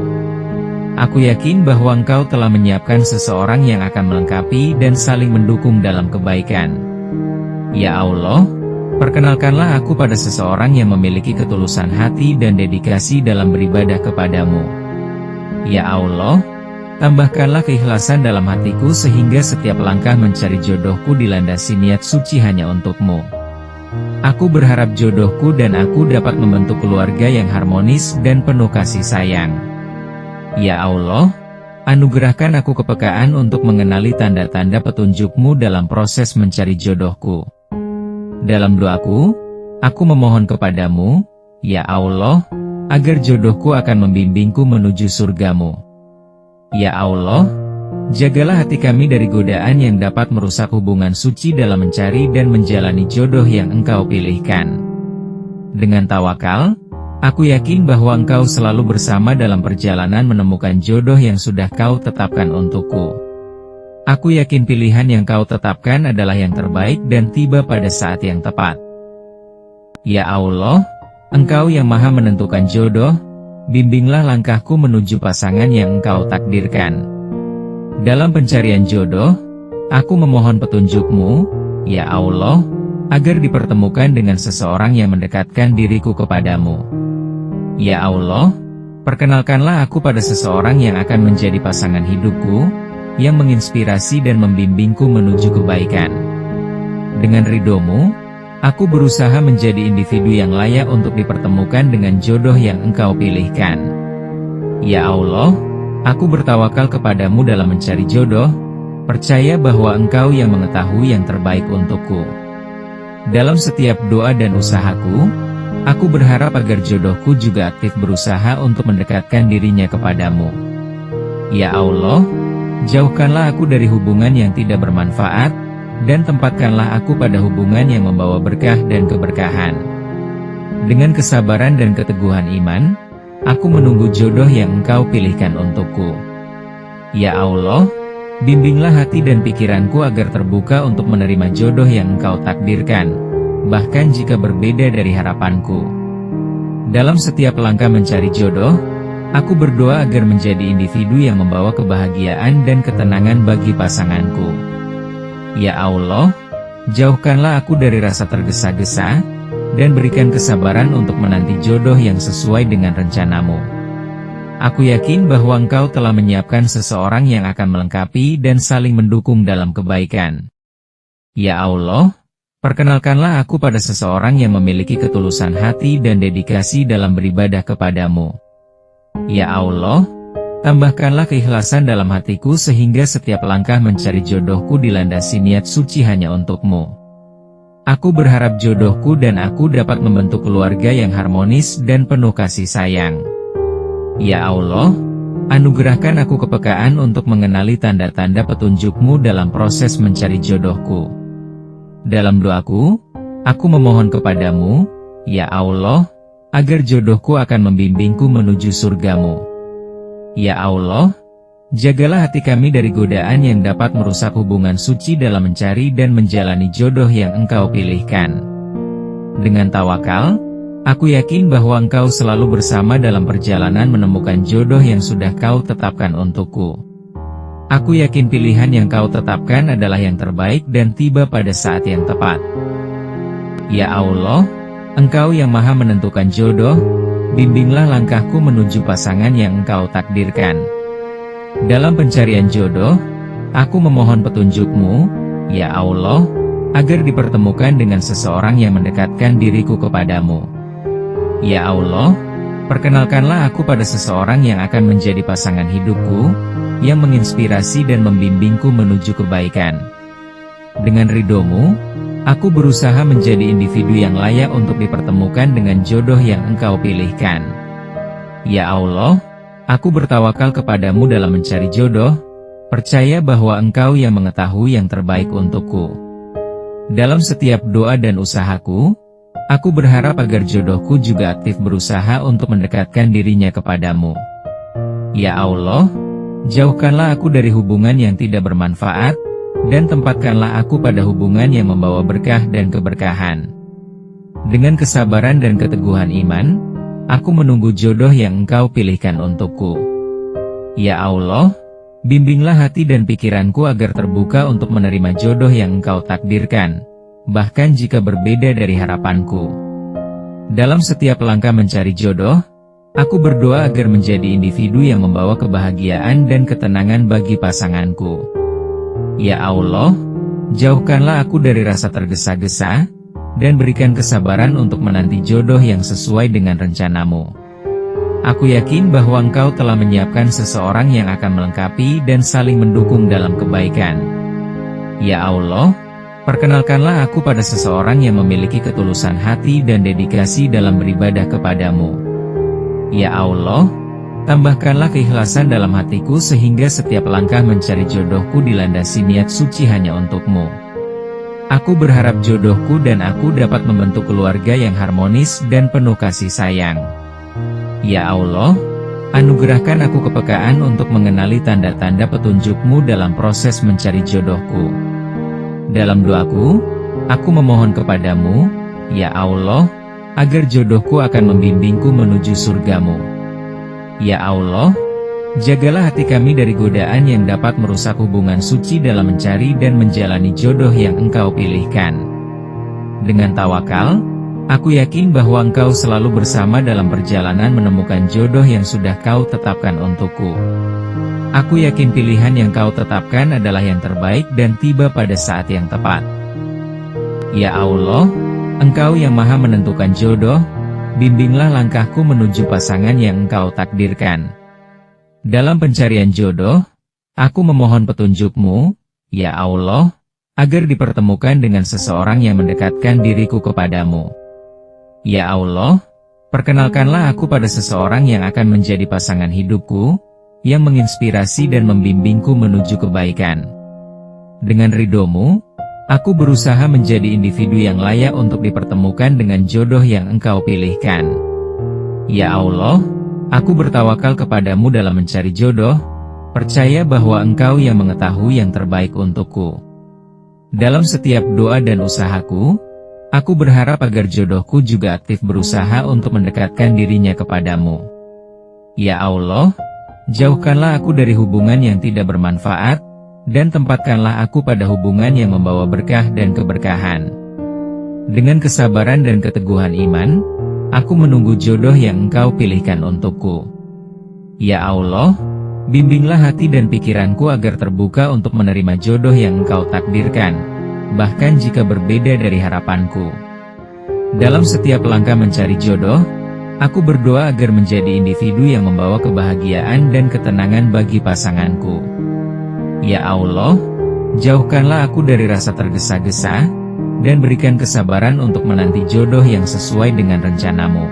Aku yakin bahwa Engkau telah menyiapkan seseorang yang akan melengkapi dan saling mendukung dalam kebaikan. Ya Allah, perkenalkanlah aku pada seseorang yang memiliki ketulusan hati dan dedikasi dalam beribadah kepadamu. Ya Allah, tambahkanlah keikhlasan dalam hatiku sehingga setiap langkah mencari jodohku dilandasi niat suci hanya untukmu. Aku berharap jodohku dan aku dapat membentuk keluarga yang harmonis dan penuh kasih sayang. Ya Allah, anugerahkan aku kepekaan untuk mengenali tanda-tanda petunjuk-Mu dalam proses mencari jodohku. Dalam doaku, aku memohon kepadamu, ya Allah, agar jodohku akan membimbingku menuju surga-Mu. Ya Allah, jagalah hati kami dari godaan yang dapat merusak hubungan suci dalam mencari dan menjalani jodoh yang Engkau pilihkan. Dengan tawakal, aku yakin bahwa Engkau selalu bersama dalam perjalanan menemukan jodoh yang sudah Kau tetapkan untukku. Aku yakin pilihan yang kau tetapkan adalah yang terbaik dan tiba pada saat yang tepat. Ya Allah, Engkau yang Maha menentukan jodoh, bimbinglah langkahku menuju pasangan yang Engkau takdirkan. Dalam pencarian jodoh, aku memohon petunjuk-Mu, ya Allah, agar dipertemukan dengan seseorang yang mendekatkan diriku kepadamu. Ya Allah, perkenalkanlah aku pada seseorang yang akan menjadi pasangan hidupku, yang menginspirasi dan membimbingku menuju kebaikan. Dengan ridho-Mu, aku berusaha menjadi individu yang layak untuk dipertemukan dengan jodoh yang Engkau pilihkan. Ya Allah, aku bertawakal kepadamu dalam mencari jodoh, percaya bahwa Engkau yang mengetahui yang terbaik untukku. Dalam setiap doa dan usahaku, aku berharap agar jodohku juga aktif berusaha untuk mendekatkan dirinya kepadamu. Ya Allah, jauhkanlah aku dari hubungan yang tidak bermanfaat, dan tempatkanlah aku pada hubungan yang membawa berkah dan keberkahan. Dengan kesabaran dan keteguhan iman, aku menunggu jodoh yang Engkau pilihkan untukku. Ya Allah, bimbinglah hati dan pikiranku agar terbuka untuk menerima jodoh yang Engkau takdirkan, bahkan jika berbeda dari harapanku. Dalam setiap langkah mencari jodoh, aku berdoa agar menjadi individu yang membawa kebahagiaan dan ketenangan bagi pasanganku. Ya Allah, jauhkanlah aku dari rasa tergesa-gesa, dan berikan kesabaran untuk menanti jodoh yang sesuai dengan rencana-Mu. Aku yakin bahwa Engkau telah menyiapkan seseorang yang akan melengkapi dan saling mendukung dalam kebaikan. Ya Allah, perkenalkanlah aku pada seseorang yang memiliki ketulusan hati dan dedikasi dalam beribadah kepadamu. Ya Allah, tambahkanlah keikhlasan dalam hatiku sehingga setiap langkah mencari jodohku dilandasi niat suci hanya untukmu. Aku berharap jodohku dan aku dapat membentuk keluarga yang harmonis dan penuh kasih sayang. Ya Allah, anugerahkan aku kepekaan untuk mengenali tanda-tanda petunjuk-Mu dalam proses mencari jodohku. Dalam doaku, aku memohon kepadamu, ya Allah, agar jodohku akan membimbingku menuju surga-Mu. Ya Allah, jagalah hati kami dari godaan yang dapat merusak hubungan suci dalam mencari dan menjalani jodoh yang Engkau pilihkan. Dengan tawakal, aku yakin bahwa Engkau selalu bersama dalam perjalanan menemukan jodoh yang sudah Kau tetapkan untukku. Aku yakin pilihan yang Kau tetapkan adalah yang terbaik dan tiba pada saat yang tepat. Ya Allah, Engkau yang Maha menentukan jodoh, bimbinglah langkahku menuju pasangan yang Engkau takdirkan. Dalam pencarian jodoh, aku memohon petunjuk-Mu, ya Allah, agar dipertemukan dengan seseorang yang mendekatkan diriku kepadamu. Ya Allah, perkenalkanlah aku pada seseorang yang akan menjadi pasangan hidupku, yang menginspirasi dan membimbingku menuju kebaikan. Dengan ridho-Mu, aku berusaha menjadi individu yang layak untuk dipertemukan dengan jodoh yang Engkau pilihkan. Ya Allah, aku bertawakal kepadamu dalam mencari jodoh, percaya bahwa Engkau yang mengetahui yang terbaik untukku. Dalam setiap doa dan usahaku, aku berharap agar jodohku juga aktif berusaha untuk mendekatkan dirinya kepadamu. Ya Allah, jauhkanlah aku dari hubungan yang tidak bermanfaat, dan tempatkanlah aku pada hubungan yang membawa berkah dan keberkahan. Dengan kesabaran dan keteguhan iman, aku menunggu jodoh yang Engkau pilihkan untukku. Ya Allah, bimbinglah hati dan pikiranku agar terbuka untuk menerima jodoh yang Engkau takdirkan, bahkan jika berbeda dari harapanku. Dalam setiap langkah mencari jodoh, aku berdoa agar menjadi individu yang membawa kebahagiaan dan ketenangan bagi pasanganku. Ya Allah, jauhkanlah aku dari rasa tergesa-gesa, dan berikan kesabaran untuk menanti jodoh yang sesuai dengan rencana-Mu. Aku yakin bahwa Engkau telah menyiapkan seseorang yang akan melengkapi dan saling mendukung dalam kebaikan. Ya Allah, perkenalkanlah aku pada seseorang yang memiliki ketulusan hati dan dedikasi dalam beribadah kepadamu. Ya Allah, tambahkanlah keikhlasan dalam hatiku sehingga setiap langkah mencari jodohku dilandasi niat suci hanya untukmu. Aku berharap jodohku dan aku dapat membentuk keluarga yang harmonis dan penuh kasih sayang. Ya Allah, anugerahkan aku kepekaan untuk mengenali tanda-tanda petunjuk-Mu dalam proses mencari jodohku. Dalam doaku, aku memohon kepadamu, ya Allah, agar jodohku akan membimbingku menuju surga-Mu. Ya Allah, jagalah hati kami dari godaan yang dapat merusak hubungan suci dalam mencari dan menjalani jodoh yang Engkau pilihkan. Dengan tawakal, aku yakin bahwa Engkau selalu bersama dalam perjalanan menemukan jodoh yang sudah Kau tetapkan untukku. Aku yakin pilihan yang Kau tetapkan adalah yang terbaik dan tiba pada saat yang tepat. Ya Allah, Engkau yang Maha menentukan jodoh, bimbinglah langkahku menuju pasangan yang Engkau takdirkan. Dalam pencarian jodoh, aku memohon petunjuk-Mu, ya Allah, agar dipertemukan dengan seseorang yang mendekatkan diriku kepadamu. Ya Allah, perkenalkanlah aku pada seseorang yang akan menjadi pasangan hidupku, yang menginspirasi dan membimbingku menuju kebaikan. Dengan ridho-Mu, aku berusaha menjadi individu yang layak untuk dipertemukan dengan jodoh yang Engkau pilihkan. Ya Allah, aku bertawakal kepadamu dalam mencari jodoh, percaya bahwa Engkau yang mengetahui yang terbaik untukku. Dalam setiap doa dan usahaku, aku berharap agar jodohku juga aktif berusaha untuk mendekatkan dirinya kepadamu. Ya Allah, jauhkanlah aku dari hubungan yang tidak bermanfaat, dan tempatkanlah aku pada hubungan yang membawa berkah dan keberkahan. Dengan kesabaran dan keteguhan iman, aku menunggu jodoh yang Engkau pilihkan untukku. Ya Allah, bimbinglah hati dan pikiranku agar terbuka untuk menerima jodoh yang Engkau takdirkan, bahkan jika berbeda dari harapanku. Dalam setiap langkah mencari jodoh, aku berdoa agar menjadi individu yang membawa kebahagiaan dan ketenangan bagi pasanganku. Ya Allah, jauhkanlah aku dari rasa tergesa-gesa, dan berikan kesabaran untuk menanti jodoh yang sesuai dengan rencana-Mu.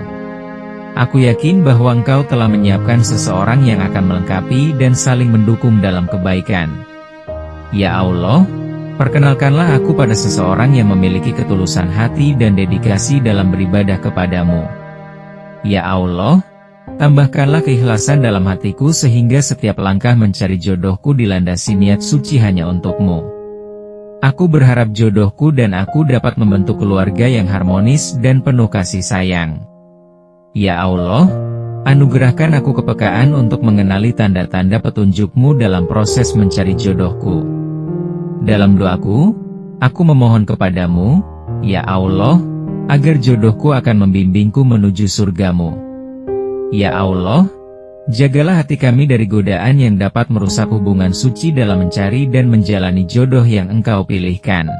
Aku yakin bahwa Engkau telah menyiapkan seseorang yang akan melengkapi dan saling mendukung dalam kebaikan. Ya Allah, perkenalkanlah aku pada seseorang yang memiliki ketulusan hati dan dedikasi dalam beribadah kepadamu. Ya Allah, tambahkanlah keikhlasan dalam hatiku sehingga setiap langkah mencari jodohku dilandasi niat suci hanya untuk-Mu. Aku berharap jodohku dan aku dapat membentuk keluarga yang harmonis dan penuh kasih sayang. Ya Allah, anugerahkan aku kepekaan untuk mengenali tanda-tanda petunjuk-Mu dalam proses mencari jodohku. Dalam doaku, aku memohon kepadamu, ya Allah, agar jodohku akan membimbingku menuju surga-Mu. Ya Allah, jagalah hati kami dari godaan yang dapat merusak hubungan suci dalam mencari dan menjalani jodoh yang Engkau pilihkan.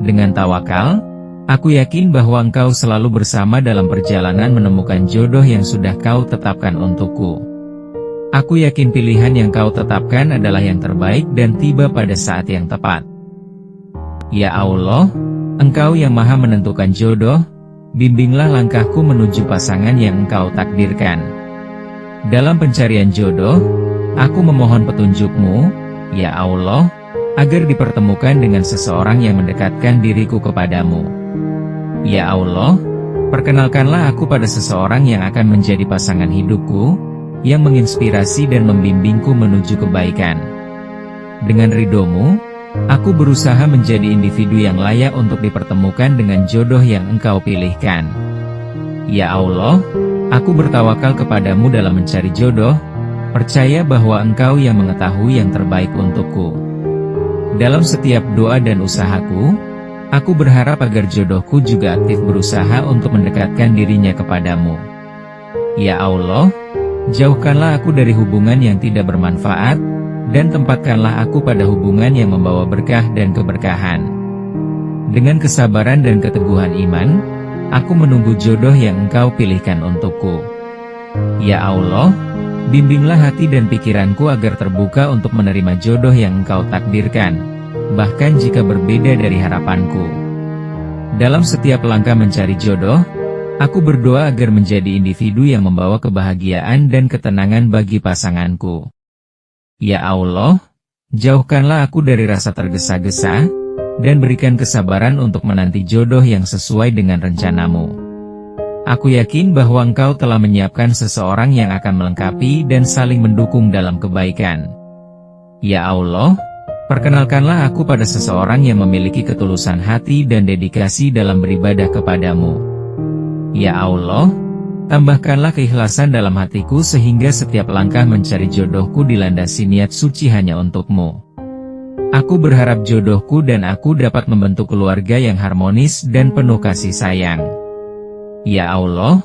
Dengan tawakal, aku yakin bahwa Engkau selalu bersama dalam perjalanan menemukan jodoh yang sudah Kau tetapkan untukku. Aku yakin pilihan yang Kau tetapkan adalah yang terbaik dan tiba pada saat yang tepat. Ya Allah, Engkau yang Maha menentukan jodoh, bimbinglah langkahku menuju pasangan yang Engkau takdirkan. Dalam pencarian jodoh, aku memohon petunjuk-Mu, ya Allah, agar dipertemukan dengan seseorang yang mendekatkan diriku kepadamu. Ya Allah, perkenalkanlah aku pada seseorang yang akan menjadi pasangan hidupku, yang menginspirasi dan membimbingku menuju kebaikan. Dengan ridho-Mu, aku berusaha menjadi individu yang layak untuk dipertemukan dengan jodoh yang Engkau pilihkan. Ya Allah, aku bertawakal kepadamu dalam mencari jodoh, percaya bahwa Engkau yang mengetahui yang terbaik untukku. Dalam setiap doa dan usahaku, aku berharap agar jodohku juga aktif berusaha untuk mendekatkan dirinya kepadamu. Ya Allah, jauhkanlah aku dari hubungan yang tidak bermanfaat, dan tempatkanlah aku pada hubungan yang membawa berkah dan keberkahan. Dengan kesabaran dan keteguhan iman, aku menunggu jodoh yang Engkau pilihkan untukku. Ya Allah, bimbinglah hati dan pikiranku agar terbuka untuk menerima jodoh yang Engkau takdirkan, bahkan jika berbeda dari harapanku. Dalam setiap langkah mencari jodoh, aku berdoa agar menjadi individu yang membawa kebahagiaan dan ketenangan bagi pasanganku. Ya Allah, jauhkanlah aku dari rasa tergesa-gesa, dan berikan kesabaran untuk menanti jodoh yang sesuai dengan rencana-Mu. Aku yakin bahwa Engkau telah menyiapkan seseorang yang akan melengkapi dan saling mendukung dalam kebaikan. Ya Allah, perkenalkanlah aku pada seseorang yang memiliki ketulusan hati dan dedikasi dalam beribadah kepadamu. Ya Allah, tambahkanlah keikhlasan dalam hatiku sehingga setiap langkah mencari jodohku dilandasi niat suci hanya untukmu. Aku berharap jodohku dan aku dapat membentuk keluarga yang harmonis dan penuh kasih sayang. Ya Allah,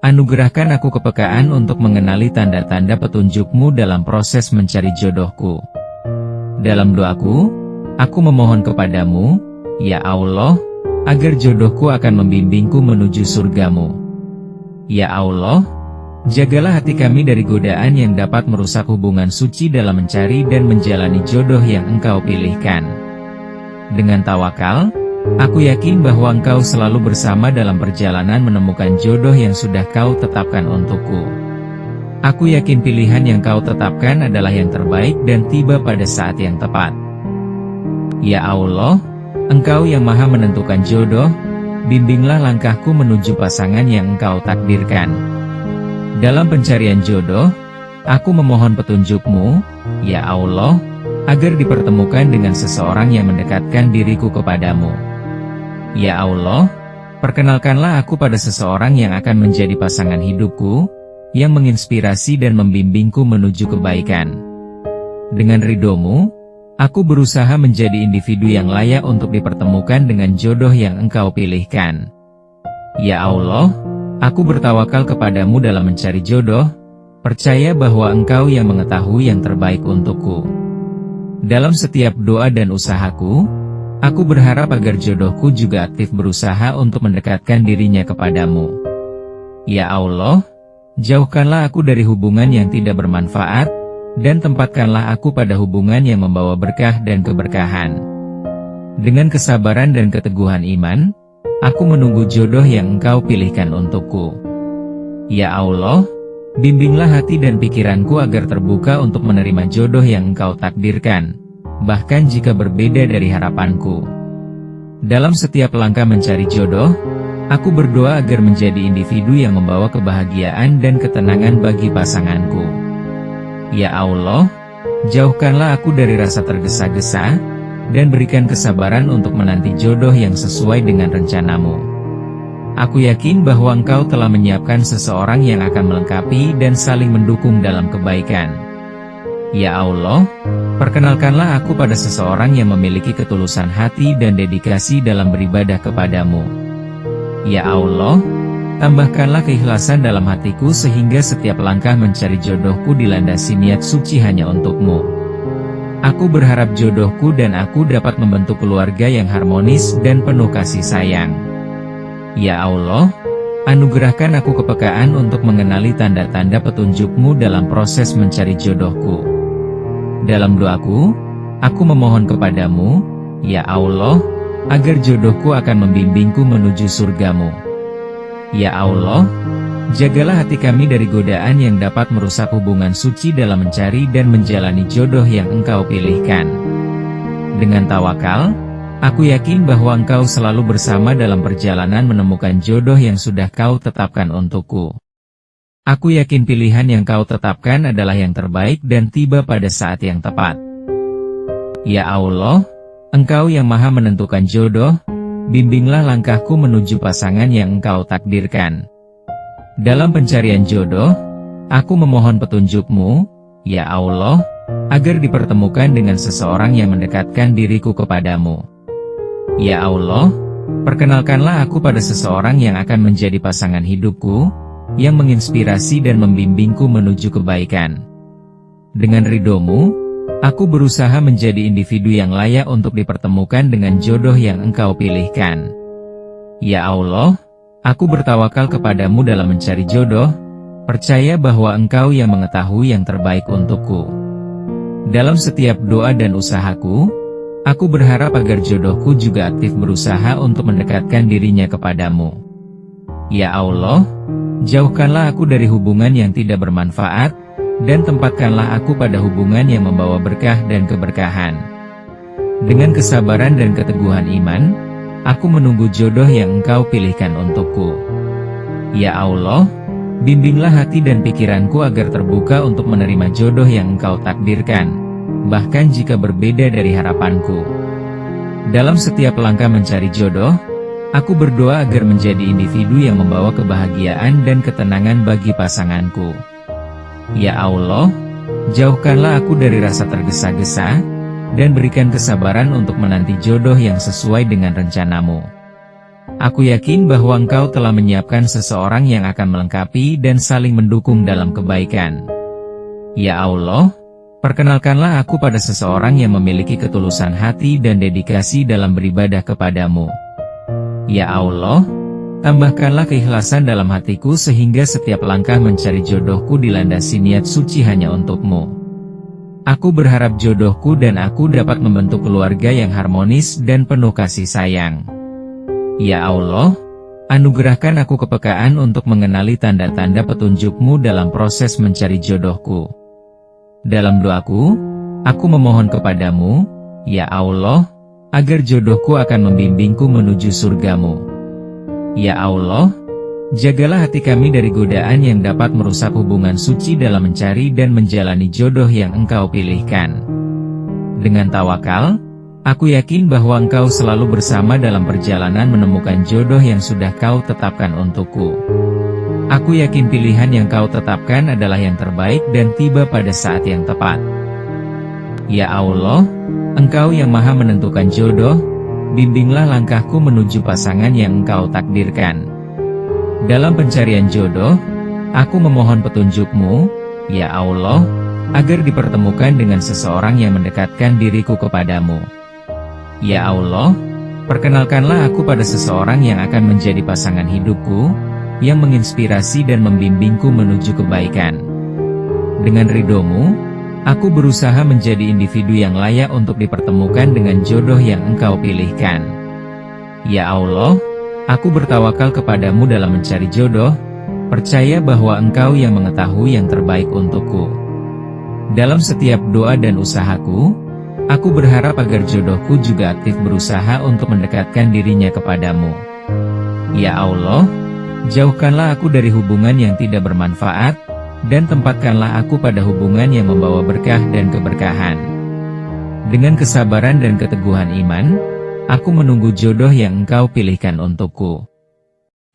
anugerahkan aku kepekaan untuk mengenali tanda-tanda petunjuk-Mu dalam proses mencari jodohku. Dalam doaku, aku memohon kepadamu, ya Allah, agar jodohku akan membimbingku menuju surga-Mu. Ya Allah, jagalah hati kami dari godaan yang dapat merusak hubungan suci dalam mencari dan menjalani jodoh yang Engkau pilihkan. Dengan tawakal, aku yakin bahwa Engkau selalu bersama dalam perjalanan menemukan jodoh yang sudah Kau tetapkan untukku. Aku yakin pilihan yang Kau tetapkan adalah yang terbaik dan tiba pada saat yang tepat. Ya Allah, Engkau yang maha menentukan jodoh, bimbinglah langkahku menuju pasangan yang Engkau takdirkan. Dalam pencarian jodoh, aku memohon petunjuk-Mu, ya Allah, agar dipertemukan dengan seseorang yang mendekatkan diriku kepadamu. Ya Allah, perkenalkanlah aku pada seseorang yang akan menjadi pasangan hidupku, yang menginspirasi dan membimbingku menuju kebaikan. Dengan ridho-Mu, aku berusaha menjadi individu yang layak untuk dipertemukan dengan jodoh yang Engkau pilihkan. Ya Allah, aku bertawakal kepadamu dalam mencari jodoh, percaya bahwa Engkau yang mengetahui yang terbaik untukku. Dalam setiap doa dan usahaku, aku berharap agar jodohku juga aktif berusaha untuk mendekatkan dirinya kepadamu. Ya Allah, jauhkanlah aku dari hubungan yang tidak bermanfaat, dan tempatkanlah aku pada hubungan yang membawa berkah dan keberkahan. Dengan kesabaran dan keteguhan iman, aku menunggu jodoh yang Engkau pilihkan untukku. Ya Allah, bimbinglah hati dan pikiranku agar terbuka untuk menerima jodoh yang Engkau takdirkan, bahkan jika berbeda dari harapanku. Dalam setiap langkah mencari jodoh, aku berdoa agar menjadi individu yang membawa kebahagiaan dan ketenangan bagi pasanganku. Ya Allah, jauhkanlah aku dari rasa tergesa-gesa, dan berikan kesabaran untuk menanti jodoh yang sesuai dengan rencana-Mu. Aku yakin bahwa Engkau telah menyiapkan seseorang yang akan melengkapi dan saling mendukung dalam kebaikan. Ya Allah, perkenalkanlah aku pada seseorang yang memiliki ketulusan hati dan dedikasi dalam beribadah kepadamu. Ya Allah, tambahkanlah keikhlasan dalam hatiku sehingga setiap langkah mencari jodohku dilandasi niat suci hanya untukmu. Aku berharap jodohku dan aku dapat membentuk keluarga yang harmonis dan penuh kasih sayang. Ya Allah, anugerahkan aku kepekaan untuk mengenali tanda-tanda petunjuk-Mu dalam proses mencari jodohku. Dalam doaku, aku memohon kepadamu, ya Allah, agar jodohku akan membimbingku menuju surga-Mu. Ya Allah, jagalah hati kami dari godaan yang dapat merusak hubungan suci dalam mencari dan menjalani jodoh yang Engkau pilihkan. Dengan tawakal, aku yakin bahwa Engkau selalu bersama dalam perjalanan menemukan jodoh yang sudah Kau tetapkan untukku. Aku yakin pilihan yang Kau tetapkan adalah yang terbaik dan tiba pada saat yang tepat. Ya Allah, Engkau yang maha menentukan jodoh, bimbinglah langkahku menuju pasangan yang Engkau takdirkan. Dalam pencarian jodoh, aku memohon petunjuk-Mu, ya Allah, agar dipertemukan dengan seseorang yang mendekatkan diriku kepadamu. Ya Allah, perkenalkanlah aku pada seseorang yang akan menjadi pasangan hidupku, yang menginspirasi dan membimbingku menuju kebaikan. Dengan ridho-Mu, aku berusaha menjadi individu yang layak untuk dipertemukan dengan jodoh yang Engkau pilihkan. Ya Allah, aku bertawakal kepadamu dalam mencari jodoh, percaya bahwa Engkau yang mengetahui yang terbaik untukku. Dalam setiap doa dan usahaku, aku berharap agar jodohku juga aktif berusaha untuk mendekatkan dirinya kepadamu. Ya Allah, jauhkanlah aku dari hubungan yang tidak bermanfaat, dan tempatkanlah aku pada hubungan yang membawa berkah dan keberkahan. Dengan kesabaran dan keteguhan iman, aku menunggu jodoh yang Engkau pilihkan untukku. Ya Allah, bimbinglah hati dan pikiranku agar terbuka untuk menerima jodoh yang Engkau takdirkan, bahkan jika berbeda dari harapanku. Dalam setiap langkah mencari jodoh, aku berdoa agar menjadi individu yang membawa kebahagiaan dan ketenangan bagi pasanganku. Ya Allah, jauhkanlah aku dari rasa tergesa-gesa, dan berikan kesabaran untuk menanti jodoh yang sesuai dengan rencanamu. Aku yakin bahwa Engkau telah menyiapkan seseorang yang akan melengkapi dan saling mendukung dalam kebaikan. Ya Allah, perkenalkanlah aku pada seseorang yang memiliki ketulusan hati dan dedikasi dalam beribadah kepadamu. Ya Allah, tambahkanlah keikhlasan dalam hatiku sehingga setiap langkah mencari jodohku dilandasi niat suci hanya untukmu. Aku berharap jodohku dan aku dapat membentuk keluarga yang harmonis dan penuh kasih sayang. Ya Allah, anugerahkan aku kepekaan untuk mengenali tanda-tanda petunjuk-Mu dalam proses mencari jodohku. Dalam doaku, aku memohon kepadamu, ya Allah, agar jodohku akan membimbingku menuju surga-Mu. Ya Allah, jagalah hati kami dari godaan yang dapat merusak hubungan suci dalam mencari dan menjalani jodoh yang Engkau pilihkan. Dengan tawakal, aku yakin bahwa Engkau selalu bersama dalam perjalanan menemukan jodoh yang sudah Kau tetapkan untukku. Aku yakin pilihan yang Kau tetapkan adalah yang terbaik dan tiba pada saat yang tepat. Ya Allah, Engkau yang Maha menentukan jodoh, bimbinglah langkahku menuju pasangan yang Engkau takdirkan. Dalam pencarian jodoh, aku memohon petunjuk-Mu, ya Allah, agar dipertemukan dengan seseorang yang mendekatkan diriku kepadamu. Ya Allah, perkenalkanlah aku pada seseorang yang akan menjadi pasangan hidupku, yang menginspirasi dan membimbingku menuju kebaikan. Dengan ridho-Mu, aku berusaha menjadi individu yang layak untuk dipertemukan dengan jodoh yang Engkau pilihkan. Ya Allah, aku bertawakal kepadamu dalam mencari jodoh, percaya bahwa Engkau yang mengetahui yang terbaik untukku. Dalam setiap doa dan usahaku, aku berharap agar jodohku juga aktif berusaha untuk mendekatkan dirinya kepadamu. Ya Allah, jauhkanlah aku dari hubungan yang tidak bermanfaat, dan tempatkanlah aku pada hubungan yang membawa berkah dan keberkahan. Dengan kesabaran dan keteguhan iman, aku menunggu jodoh yang Engkau pilihkan untukku.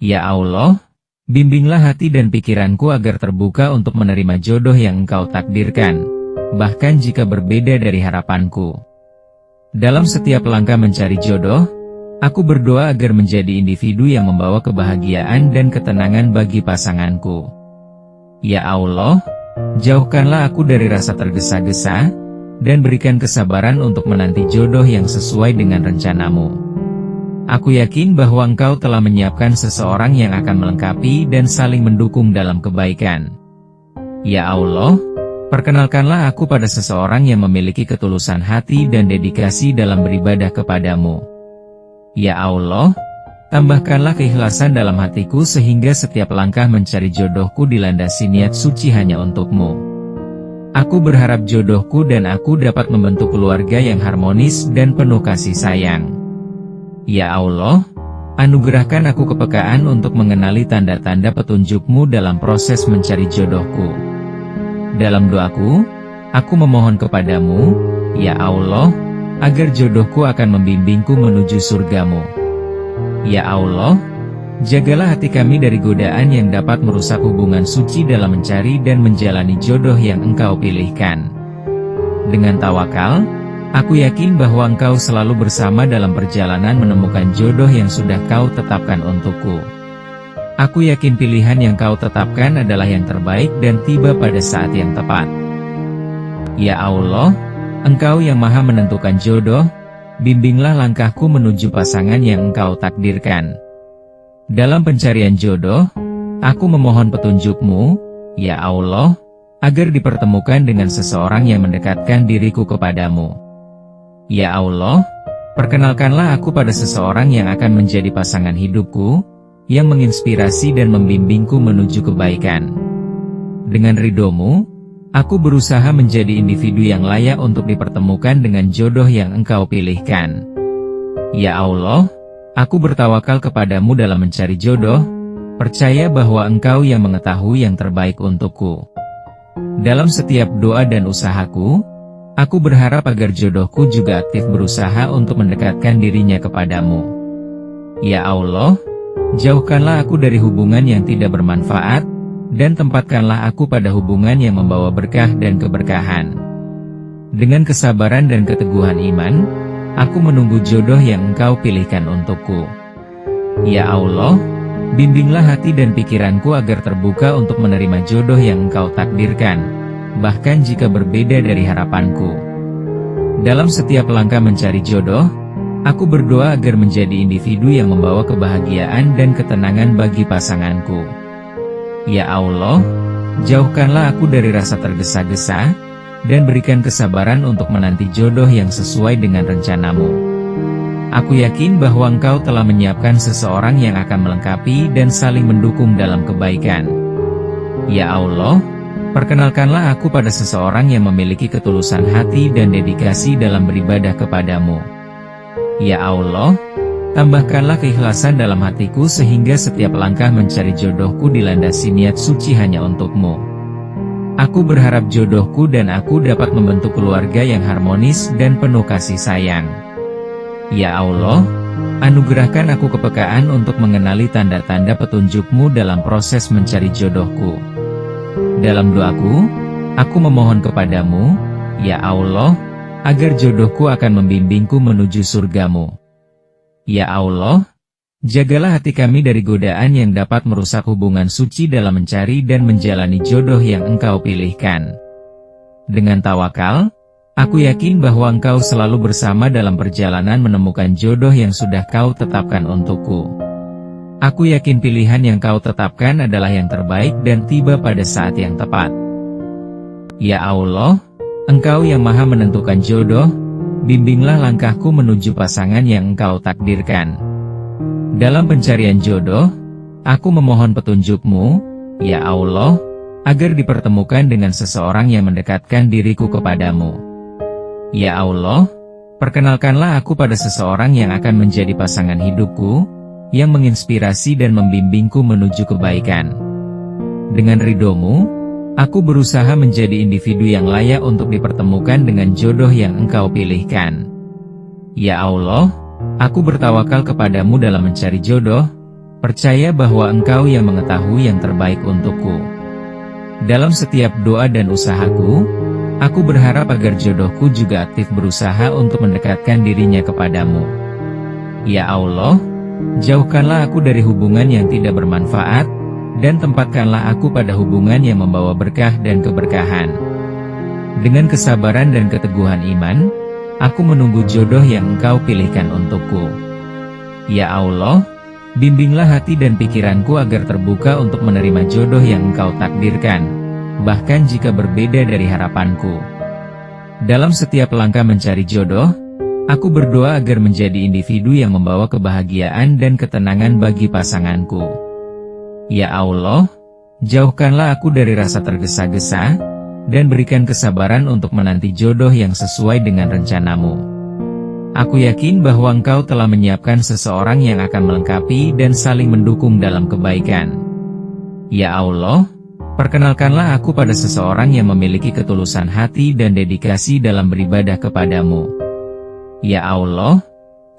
Ya Allah, bimbinglah hati dan pikiranku agar terbuka untuk menerima jodoh yang Engkau takdirkan, bahkan jika berbeda dari harapanku. Dalam setiap langkah mencari jodoh, aku berdoa agar menjadi individu yang membawa kebahagiaan dan ketenangan bagi pasanganku. Ya Allah, jauhkanlah aku dari rasa tergesa-gesa, dan berikan kesabaran untuk menanti jodoh yang sesuai dengan rencanamu. Aku yakin bahwa Engkau telah menyiapkan seseorang yang akan melengkapi dan saling mendukung dalam kebaikan. Ya Allah, perkenalkanlah aku pada seseorang yang memiliki ketulusan hati dan dedikasi dalam beribadah kepadamu. Ya Allah, tambahkanlah keikhlasan dalam hatiku sehingga setiap langkah mencari jodohku dilandasi niat suci hanya untukmu. Aku berharap jodohku dan aku dapat membentuk keluarga yang harmonis dan penuh kasih sayang. Ya Allah, anugerahkan aku kepekaan untuk mengenali tanda-tanda petunjuk-Mu dalam proses mencari jodohku. Dalam doaku, aku memohon kepadamu, ya Allah, agar jodohku akan membimbingku menuju surga-Mu. Ya Allah, jagalah hati kami dari godaan yang dapat merusak hubungan suci dalam mencari dan menjalani jodoh yang Engkau pilihkan. Dengan tawakal, aku yakin bahwa Engkau selalu bersama dalam perjalanan menemukan jodoh yang sudah Kau tetapkan untukku. Aku yakin pilihan yang Kau tetapkan adalah yang terbaik dan tiba pada saat yang tepat. Ya Allah, Engkau yang Maha menentukan jodoh, bimbinglah langkahku menuju pasangan yang Engkau takdirkan. Dalam pencarian jodoh, aku memohon petunjuk-Mu, ya Allah, agar dipertemukan dengan seseorang yang mendekatkan diriku kepadamu. Ya Allah, perkenalkanlah aku pada seseorang yang akan menjadi pasangan hidupku, yang menginspirasi dan membimbingku menuju kebaikan. Dengan ridho-Mu, aku berusaha menjadi individu yang layak untuk dipertemukan dengan jodoh yang Engkau pilihkan. Ya Allah, aku bertawakal kepadamu dalam mencari jodoh, Percaya bahwa Engkau yang mengetahui yang terbaik untukku. Dalam setiap doa dan usahaku, aku berharap agar jodohku juga aktif berusaha untuk mendekatkan dirinya kepadamu. Ya Allah, jauhkanlah aku dari hubungan yang tidak bermanfaat, dan tempatkanlah aku pada hubungan yang membawa berkah dan keberkahan. Dengan kesabaran dan keteguhan iman, aku menunggu jodoh yang Engkau pilihkan untukku. Ya Allah, bimbinglah hati dan pikiranku agar terbuka untuk menerima jodoh yang Engkau takdirkan, bahkan jika berbeda dari harapanku. Dalam setiap langkah mencari jodoh, aku berdoa agar menjadi individu yang membawa kebahagiaan dan ketenangan bagi pasanganku. Ya Allah, jauhkanlah aku dari rasa tergesa-gesa, dan berikan kesabaran untuk menanti jodoh yang sesuai dengan rencanamu. Aku yakin bahwa Engkau telah menyiapkan seseorang yang akan melengkapi dan saling mendukung dalam kebaikan. Ya Allah, perkenalkanlah aku pada seseorang yang memiliki ketulusan hati dan dedikasi dalam beribadah kepadamu. Ya Allah, tambahkanlah keikhlasan dalam hatiku sehingga setiap langkah mencari jodohku dilandasi niat suci hanya untukmu. Aku berharap jodohku dan aku dapat membentuk keluarga yang harmonis dan penuh kasih sayang. Ya Allah, anugerahkan aku kepekaan untuk mengenali tanda-tanda petunjuk-Mu dalam proses mencari jodohku. Dalam doaku, aku memohon kepadamu, ya Allah, agar jodohku akan membimbingku menuju surga-Mu. Ya Allah, jagalah hati kami dari godaan yang dapat merusak hubungan suci dalam mencari dan menjalani jodoh yang Engkau pilihkan. Dengan tawakal, aku yakin bahwa Engkau selalu bersama dalam perjalanan menemukan jodoh yang sudah Kau tetapkan untukku. Aku yakin pilihan yang Kau tetapkan adalah yang terbaik dan tiba pada saat yang tepat. Ya Allah, Engkau yang maha menentukan jodoh, bimbinglah langkahku menuju pasangan yang Engkau takdirkan. Dalam pencarian jodoh, aku memohon petunjuk-Mu, ya Allah, agar dipertemukan dengan seseorang yang mendekatkan diriku kepadamu. Ya Allah, perkenalkanlah aku pada seseorang yang akan menjadi pasangan hidupku, yang menginspirasi dan membimbingku menuju kebaikan. Dengan ridho-Mu, aku berusaha menjadi individu yang layak untuk dipertemukan dengan jodoh yang Engkau pilihkan. Ya Allah, aku bertawakal kepadamu dalam mencari jodoh, percaya bahwa Engkau yang mengetahui yang terbaik untukku. Dalam setiap doa dan usahaku, aku berharap agar jodohku juga aktif berusaha untuk mendekatkan dirinya kepadamu. Ya Allah, jauhkanlah aku dari hubungan yang tidak bermanfaat, dan tempatkanlah aku pada hubungan yang membawa berkah dan keberkahan. Dengan kesabaran dan keteguhan iman, aku menunggu jodoh yang Engkau pilihkan untukku. Ya Allah, bimbinglah hati dan pikiranku agar terbuka untuk menerima jodoh yang Engkau takdirkan, bahkan jika berbeda dari harapanku. Dalam setiap langkah mencari jodoh, aku berdoa agar menjadi individu yang membawa kebahagiaan dan ketenangan bagi pasanganku. Ya Allah, jauhkanlah aku dari rasa tergesa-gesa, dan berikan kesabaran untuk menanti jodoh yang sesuai dengan rencanamu. Aku yakin bahwa Engkau telah menyiapkan seseorang yang akan melengkapi dan saling mendukung dalam kebaikan. Ya Allah, perkenalkanlah aku pada seseorang yang memiliki ketulusan hati dan dedikasi dalam beribadah kepadamu. Ya Allah,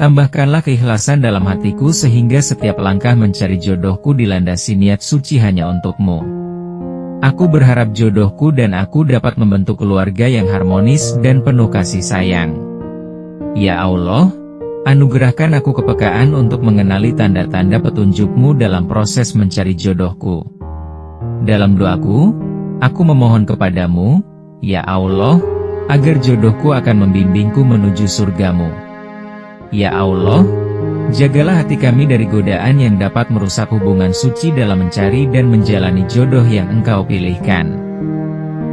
tambahkanlah keikhlasan dalam hatiku sehingga setiap langkah mencari jodohku dilandasi niat suci hanya untukmu. Aku berharap jodohku dan aku dapat membentuk keluarga yang harmonis dan penuh kasih sayang. Ya Allah, anugerahkan aku kepekaan untuk mengenali tanda-tanda petunjuk-Mu dalam proses mencari jodohku. Dalam doaku, aku memohon kepadamu, ya Allah, agar jodohku akan membimbingku menuju surga-Mu. Ya Allah, jagalah hati kami dari godaan yang dapat merusak hubungan suci dalam mencari dan menjalani jodoh yang Engkau pilihkan.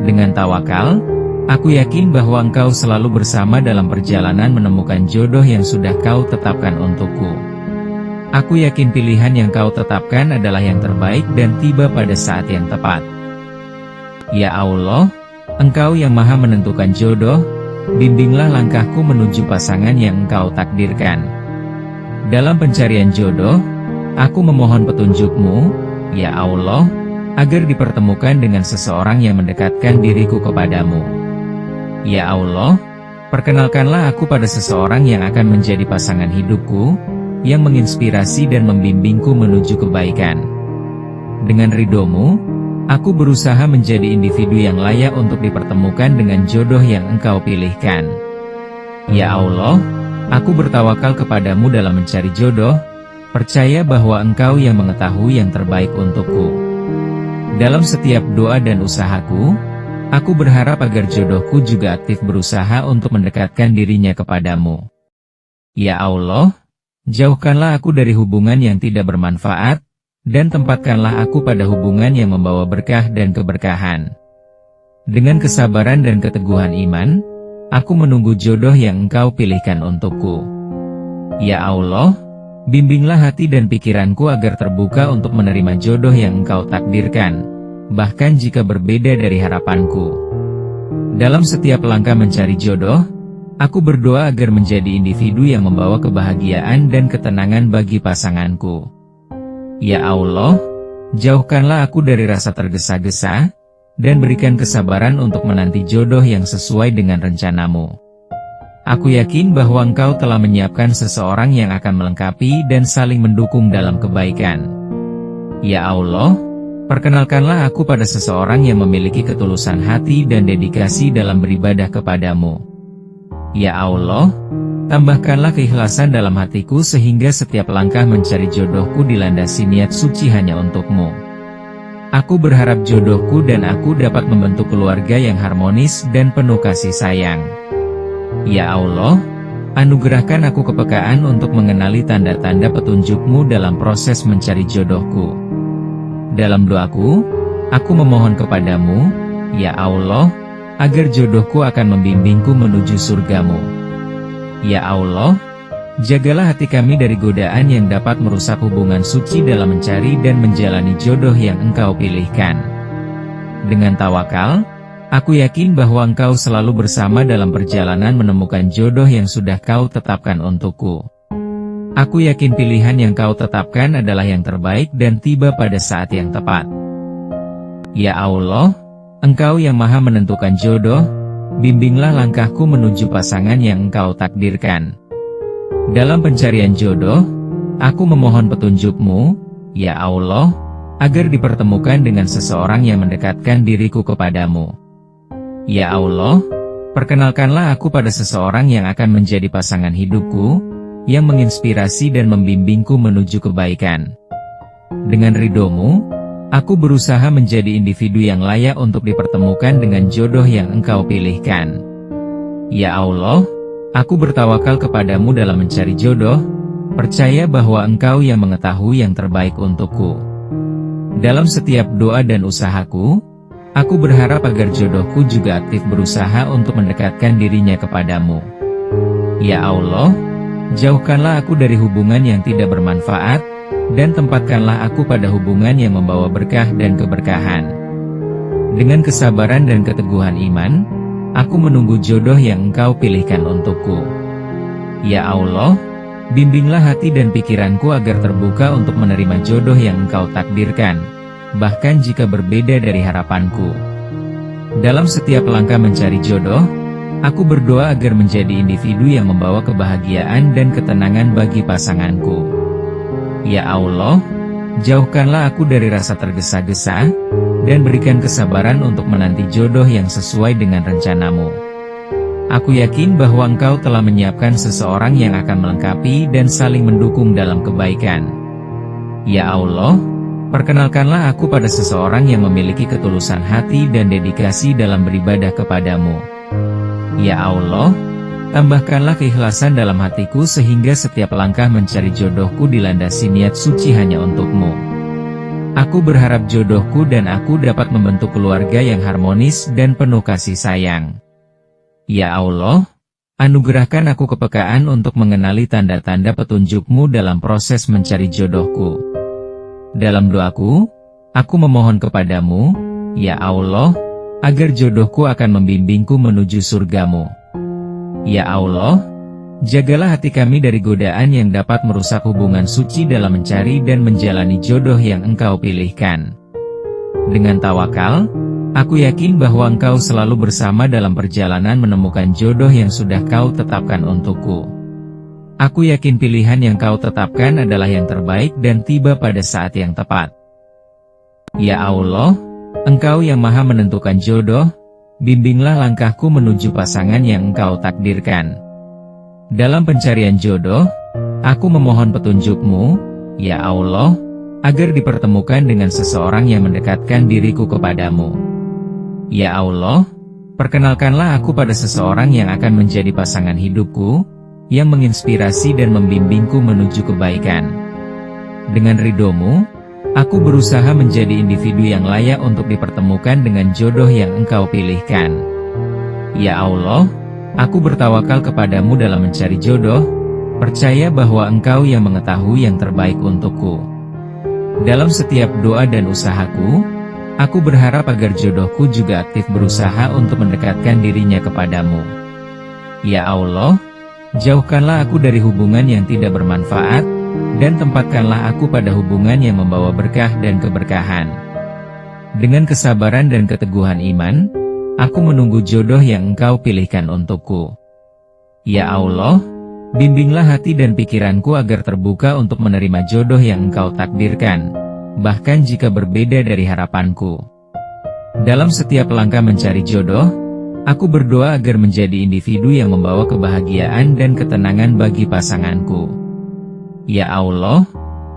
Dengan tawakal, aku yakin bahwa Engkau selalu bersama dalam perjalanan menemukan jodoh yang sudah Kau tetapkan untukku. Aku yakin pilihan yang Kau tetapkan adalah yang terbaik dan tiba pada saat yang tepat. Ya Allah, Engkau yang maha menentukan jodoh, bimbinglah langkahku menuju pasangan yang Engkau takdirkan. Dalam pencarian jodoh, aku memohon petunjuk-Mu, Ya Allah, agar dipertemukan dengan seseorang yang mendekatkan diriku kepadamu. Ya Allah, perkenalkanlah aku pada seseorang yang akan menjadi pasangan hidupku, yang menginspirasi dan membimbingku menuju kebaikan. Dengan ridho-Mu, aku berusaha menjadi individu yang layak untuk dipertemukan dengan jodoh yang Engkau pilihkan. Ya Allah, aku bertawakal kepadamu dalam mencari jodoh, percaya bahwa Engkau yang mengetahui yang terbaik untukku. Dalam setiap doa dan usahaku, aku berharap agar jodohku juga aktif berusaha untuk mendekatkan dirinya kepadamu. Ya Allah, jauhkanlah aku dari hubungan yang tidak bermanfaat, dan tempatkanlah aku pada hubungan yang membawa berkah dan keberkahan. Dengan kesabaran dan keteguhan iman, aku menunggu jodoh yang Engkau pilihkan untukku. Ya Allah, bimbinglah hati dan pikiranku agar terbuka untuk menerima jodoh yang Engkau takdirkan, bahkan jika berbeda dari harapanku. Dalam setiap langkah mencari jodoh, aku berdoa agar menjadi individu yang membawa kebahagiaan dan ketenangan bagi pasanganku. Ya Allah, jauhkanlah aku dari rasa tergesa-gesa, dan berikan kesabaran untuk menanti jodoh yang sesuai dengan rencana-Mu. Aku yakin bahwa Engkau telah menyiapkan seseorang yang akan melengkapi dan saling mendukung dalam kebaikan. Ya Allah, perkenalkanlah aku pada seseorang yang memiliki ketulusan hati dan dedikasi dalam beribadah kepadamu. Ya Allah, tambahkanlah keikhlasan dalam hatiku sehingga setiap langkah mencari jodohku dilandasi niat suci hanya untuk-Mu. Aku berharap jodohku dan aku dapat membentuk keluarga yang harmonis dan penuh kasih sayang. Ya Allah, anugerahkan aku kepekaan untuk mengenali tanda-tanda petunjuk-Mu dalam proses mencari jodohku. Dalam doaku, aku memohon kepadamu, ya Allah, agar jodohku akan membimbingku menuju surga-Mu. Ya Allah, jagalah hati kami dari godaan yang dapat merusak hubungan suci dalam mencari dan menjalani jodoh yang Engkau pilihkan. Dengan tawakal, aku yakin bahwa Engkau selalu bersama dalam perjalanan menemukan jodoh yang sudah Kau tetapkan untukku. Aku yakin pilihan yang Kau tetapkan adalah yang terbaik dan tiba pada saat yang tepat. Ya Allah, Engkau yang maha menentukan jodoh, bimbinglah langkahku menuju pasangan yang Engkau takdirkan. Dalam pencarian jodoh, aku memohon petunjuk-Mu, ya Allah, agar dipertemukan dengan seseorang yang mendekatkan diriku kepadamu. Ya Allah, perkenalkanlah aku pada seseorang yang akan menjadi pasangan hidupku, yang menginspirasi dan membimbingku menuju kebaikan. Dengan ridho-Mu, aku berusaha menjadi individu yang layak untuk dipertemukan dengan jodoh yang Engkau pilihkan. Ya Allah, aku bertawakal kepadamu dalam mencari jodoh, percaya bahwa Engkau yang mengetahui yang terbaik untukku. Dalam setiap doa dan usahaku, aku berharap agar jodohku juga aktif berusaha untuk mendekatkan dirinya kepadamu. Ya Allah, jauhkanlah aku dari hubungan yang tidak bermanfaat, dan tempatkanlah aku pada hubungan yang membawa berkah dan keberkahan. Dengan kesabaran dan keteguhan iman, aku menunggu jodoh yang Engkau pilihkan untukku. Ya Allah, bimbinglah hati dan pikiranku agar terbuka untuk menerima jodoh yang Engkau takdirkan, bahkan jika berbeda dari harapanku. Dalam setiap langkah mencari jodoh, aku berdoa agar menjadi individu yang membawa kebahagiaan dan ketenangan bagi pasanganku. Ya Allah, jauhkanlah aku dari rasa tergesa-gesa, dan berikan kesabaran untuk menanti jodoh yang sesuai dengan rencana-Mu. Aku yakin bahwa Engkau telah menyiapkan seseorang yang akan melengkapi dan saling mendukung dalam kebaikan. Ya Allah, perkenalkanlah aku pada seseorang yang memiliki ketulusan hati dan dedikasi dalam beribadah kepadamu. Ya Allah, tambahkanlah keikhlasan dalam hatiku sehingga setiap langkah mencari jodohku dilandasi niat suci hanya untuk-Mu. Aku berharap jodohku dan aku dapat membentuk keluarga yang harmonis dan penuh kasih sayang. Ya Allah, anugerahkan aku kepekaan untuk mengenali tanda-tanda petunjuk-Mu dalam proses mencari jodohku. Dalam doaku, aku memohon kepadamu, ya Allah, agar jodohku akan membimbingku menuju surga-Mu. Ya Allah, Jagalah hati kami dari godaan yang dapat merusak hubungan suci dalam mencari dan menjalani jodoh yang Engkau pilihkan. Dengan tawakal, aku yakin bahwa Engkau selalu bersama dalam perjalanan menemukan jodoh yang sudah Kau tetapkan untukku. Aku yakin pilihan yang Kau tetapkan adalah yang terbaik dan tiba pada saat yang tepat. Ya Allah, Engkau yang Maha menentukan jodoh, bimbinglah langkahku menuju pasangan yang Engkau takdirkan. Dalam pencarian jodoh, aku memohon petunjuk-Mu, ya Allah, agar dipertemukan dengan seseorang yang mendekatkan diriku kepadamu. Ya Allah, perkenalkanlah aku pada seseorang yang akan menjadi pasangan hidupku, yang menginspirasi dan membimbingku menuju kebaikan. Dengan ridho-Mu, aku berusaha menjadi individu yang layak untuk dipertemukan dengan jodoh yang Engkau pilihkan. Ya Allah, aku bertawakal kepadamu dalam mencari jodoh, percaya bahwa Engkau yang mengetahui yang terbaik untukku. Dalam setiap doa dan usahaku, aku berharap agar jodohku juga aktif berusaha untuk mendekatkan dirinya kepadamu. Ya Allah, jauhkanlah aku dari hubungan yang tidak bermanfaat, dan tempatkanlah aku pada hubungan yang membawa berkah dan keberkahan. Dengan kesabaran dan keteguhan iman, aku menunggu jodoh yang Engkau pilihkan untukku. Ya Allah, bimbinglah hati dan pikiranku agar terbuka untuk menerima jodoh yang Engkau takdirkan, bahkan jika berbeda dari harapanku. Dalam setiap langkah mencari jodoh, aku berdoa agar menjadi individu yang membawa kebahagiaan dan ketenangan bagi pasanganku. Ya Allah,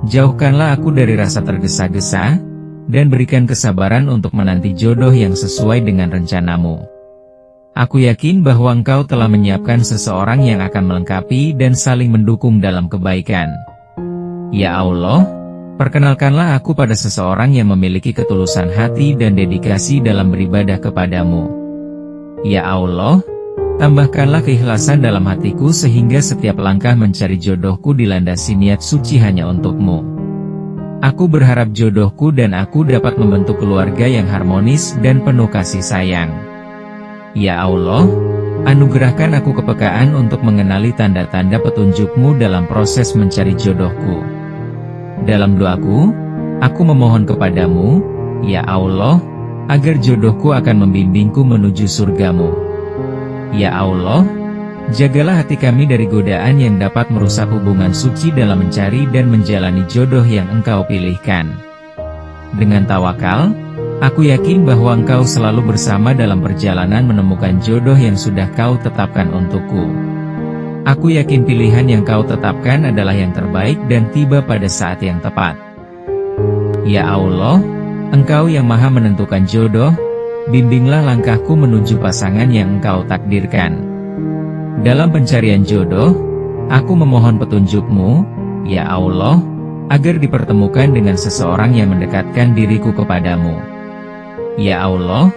jauhkanlah aku dari rasa tergesa-gesa, dan berikan kesabaran untuk menanti jodoh yang sesuai dengan rencana-Mu. Aku yakin bahwa Engkau telah menyiapkan seseorang yang akan melengkapi dan saling mendukung dalam kebaikan. Ya Allah, perkenalkanlah aku pada seseorang yang memiliki ketulusan hati dan dedikasi dalam beribadah kepadamu. Ya Allah, tambahkanlah keikhlasan dalam hatiku sehingga setiap langkah mencari jodohku dilandasi niat suci hanya untuk-Mu. Aku berharap jodohku dan aku dapat membentuk keluarga yang harmonis dan penuh kasih sayang. Ya Allah, anugerahkan aku kepekaan untuk mengenali tanda-tanda petunjuk-Mu dalam proses mencari jodohku. Dalam doaku, aku memohon kepadamu, ya Allah, agar jodohku akan membimbingku menuju surga-Mu. Ya Allah, jagalah hati kami dari godaan yang dapat merusak hubungan suci dalam mencari dan menjalani jodoh yang Engkau pilihkan. Dengan tawakal, aku yakin bahwa Engkau selalu bersama dalam perjalanan menemukan jodoh yang sudah Kau tetapkan untukku. Aku yakin pilihan yang Kau tetapkan adalah yang terbaik dan tiba pada saat yang tepat. Ya Allah, Engkau yang Maha menentukan jodoh, bimbinglah langkahku menuju pasangan yang Engkau takdirkan. Dalam pencarian jodoh, aku memohon petunjuk-Mu, ya Allah, agar dipertemukan dengan seseorang yang mendekatkan diriku kepadamu. Ya Allah,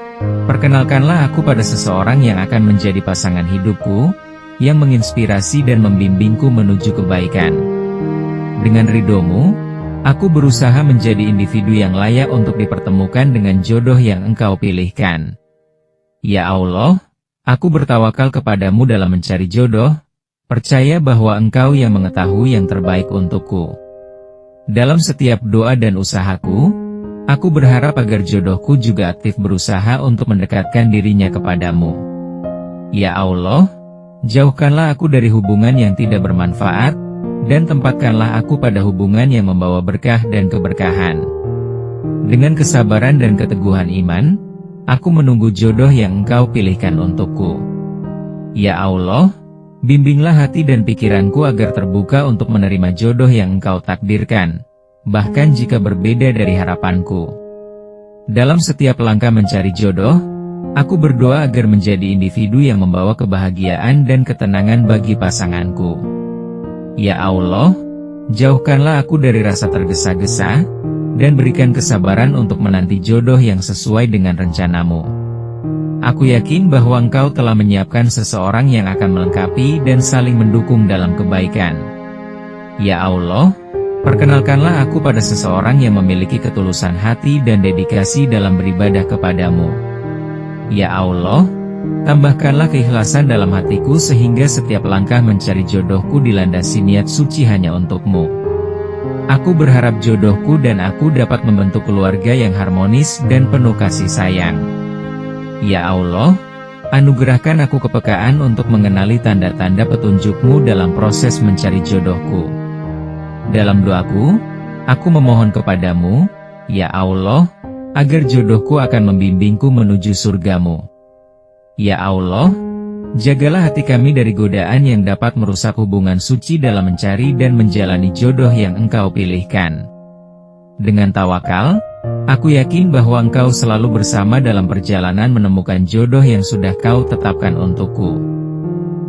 perkenalkanlah aku pada seseorang yang akan menjadi pasangan hidupku, yang menginspirasi dan membimbingku menuju kebaikan. Dengan ridho-Mu, aku berusaha menjadi individu yang layak untuk dipertemukan dengan jodoh yang Engkau pilihkan. Ya Allah, aku bertawakal kepadamu dalam mencari jodoh, percaya bahwa Engkau yang mengetahui yang terbaik untukku. Dalam setiap doa dan usahaku, aku berharap agar jodohku juga aktif berusaha untuk mendekatkan dirinya kepadamu. Ya Allah, jauhkanlah aku dari hubungan yang tidak bermanfaat, dan tempatkanlah aku pada hubungan yang membawa berkah dan keberkahan. Dengan kesabaran dan keteguhan iman, aku menunggu jodoh yang Engkau pilihkan untukku. Ya Allah, bimbinglah hati dan pikiranku agar terbuka untuk menerima jodoh yang Engkau takdirkan, bahkan jika berbeda dari harapanku. Dalam setiap langkah mencari jodoh, aku berdoa agar menjadi individu yang membawa kebahagiaan dan ketenangan bagi pasanganku. Ya Allah, jauhkanlah aku dari rasa tergesa-gesa, dan berikan kesabaran untuk menanti jodoh yang sesuai dengan rencana-Mu. Aku yakin bahwa Engkau telah menyiapkan seseorang yang akan melengkapi dan saling mendukung dalam kebaikan. Ya Allah, perkenalkanlah aku pada seseorang yang memiliki ketulusan hati dan dedikasi dalam beribadah kepadamu. Ya Allah, Tambahkanlah keikhlasan dalam hatiku sehingga setiap langkah mencari jodohku dilandasi niat suci hanya untukmu. Aku berharap jodohku dan aku dapat membentuk keluarga yang harmonis dan penuh kasih sayang. Ya Allah, anugerahkan aku kepekaan untuk mengenali tanda-tanda petunjukmu dalam proses mencari jodohku. Dalam doaku, aku memohon kepadamu, ya Allah, agar jodohku akan membimbingku menuju surgamu. Ya Allah, jagalah hati kami dari godaan yang dapat merusak hubungan suci dalam mencari dan menjalani jodoh yang Engkau pilihkan. Dengan tawakal, aku yakin bahwa Engkau selalu bersama dalam perjalanan menemukan jodoh yang sudah Kau tetapkan untukku.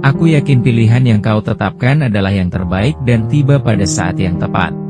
Aku yakin pilihan yang Kau tetapkan adalah yang terbaik dan tiba pada saat yang tepat.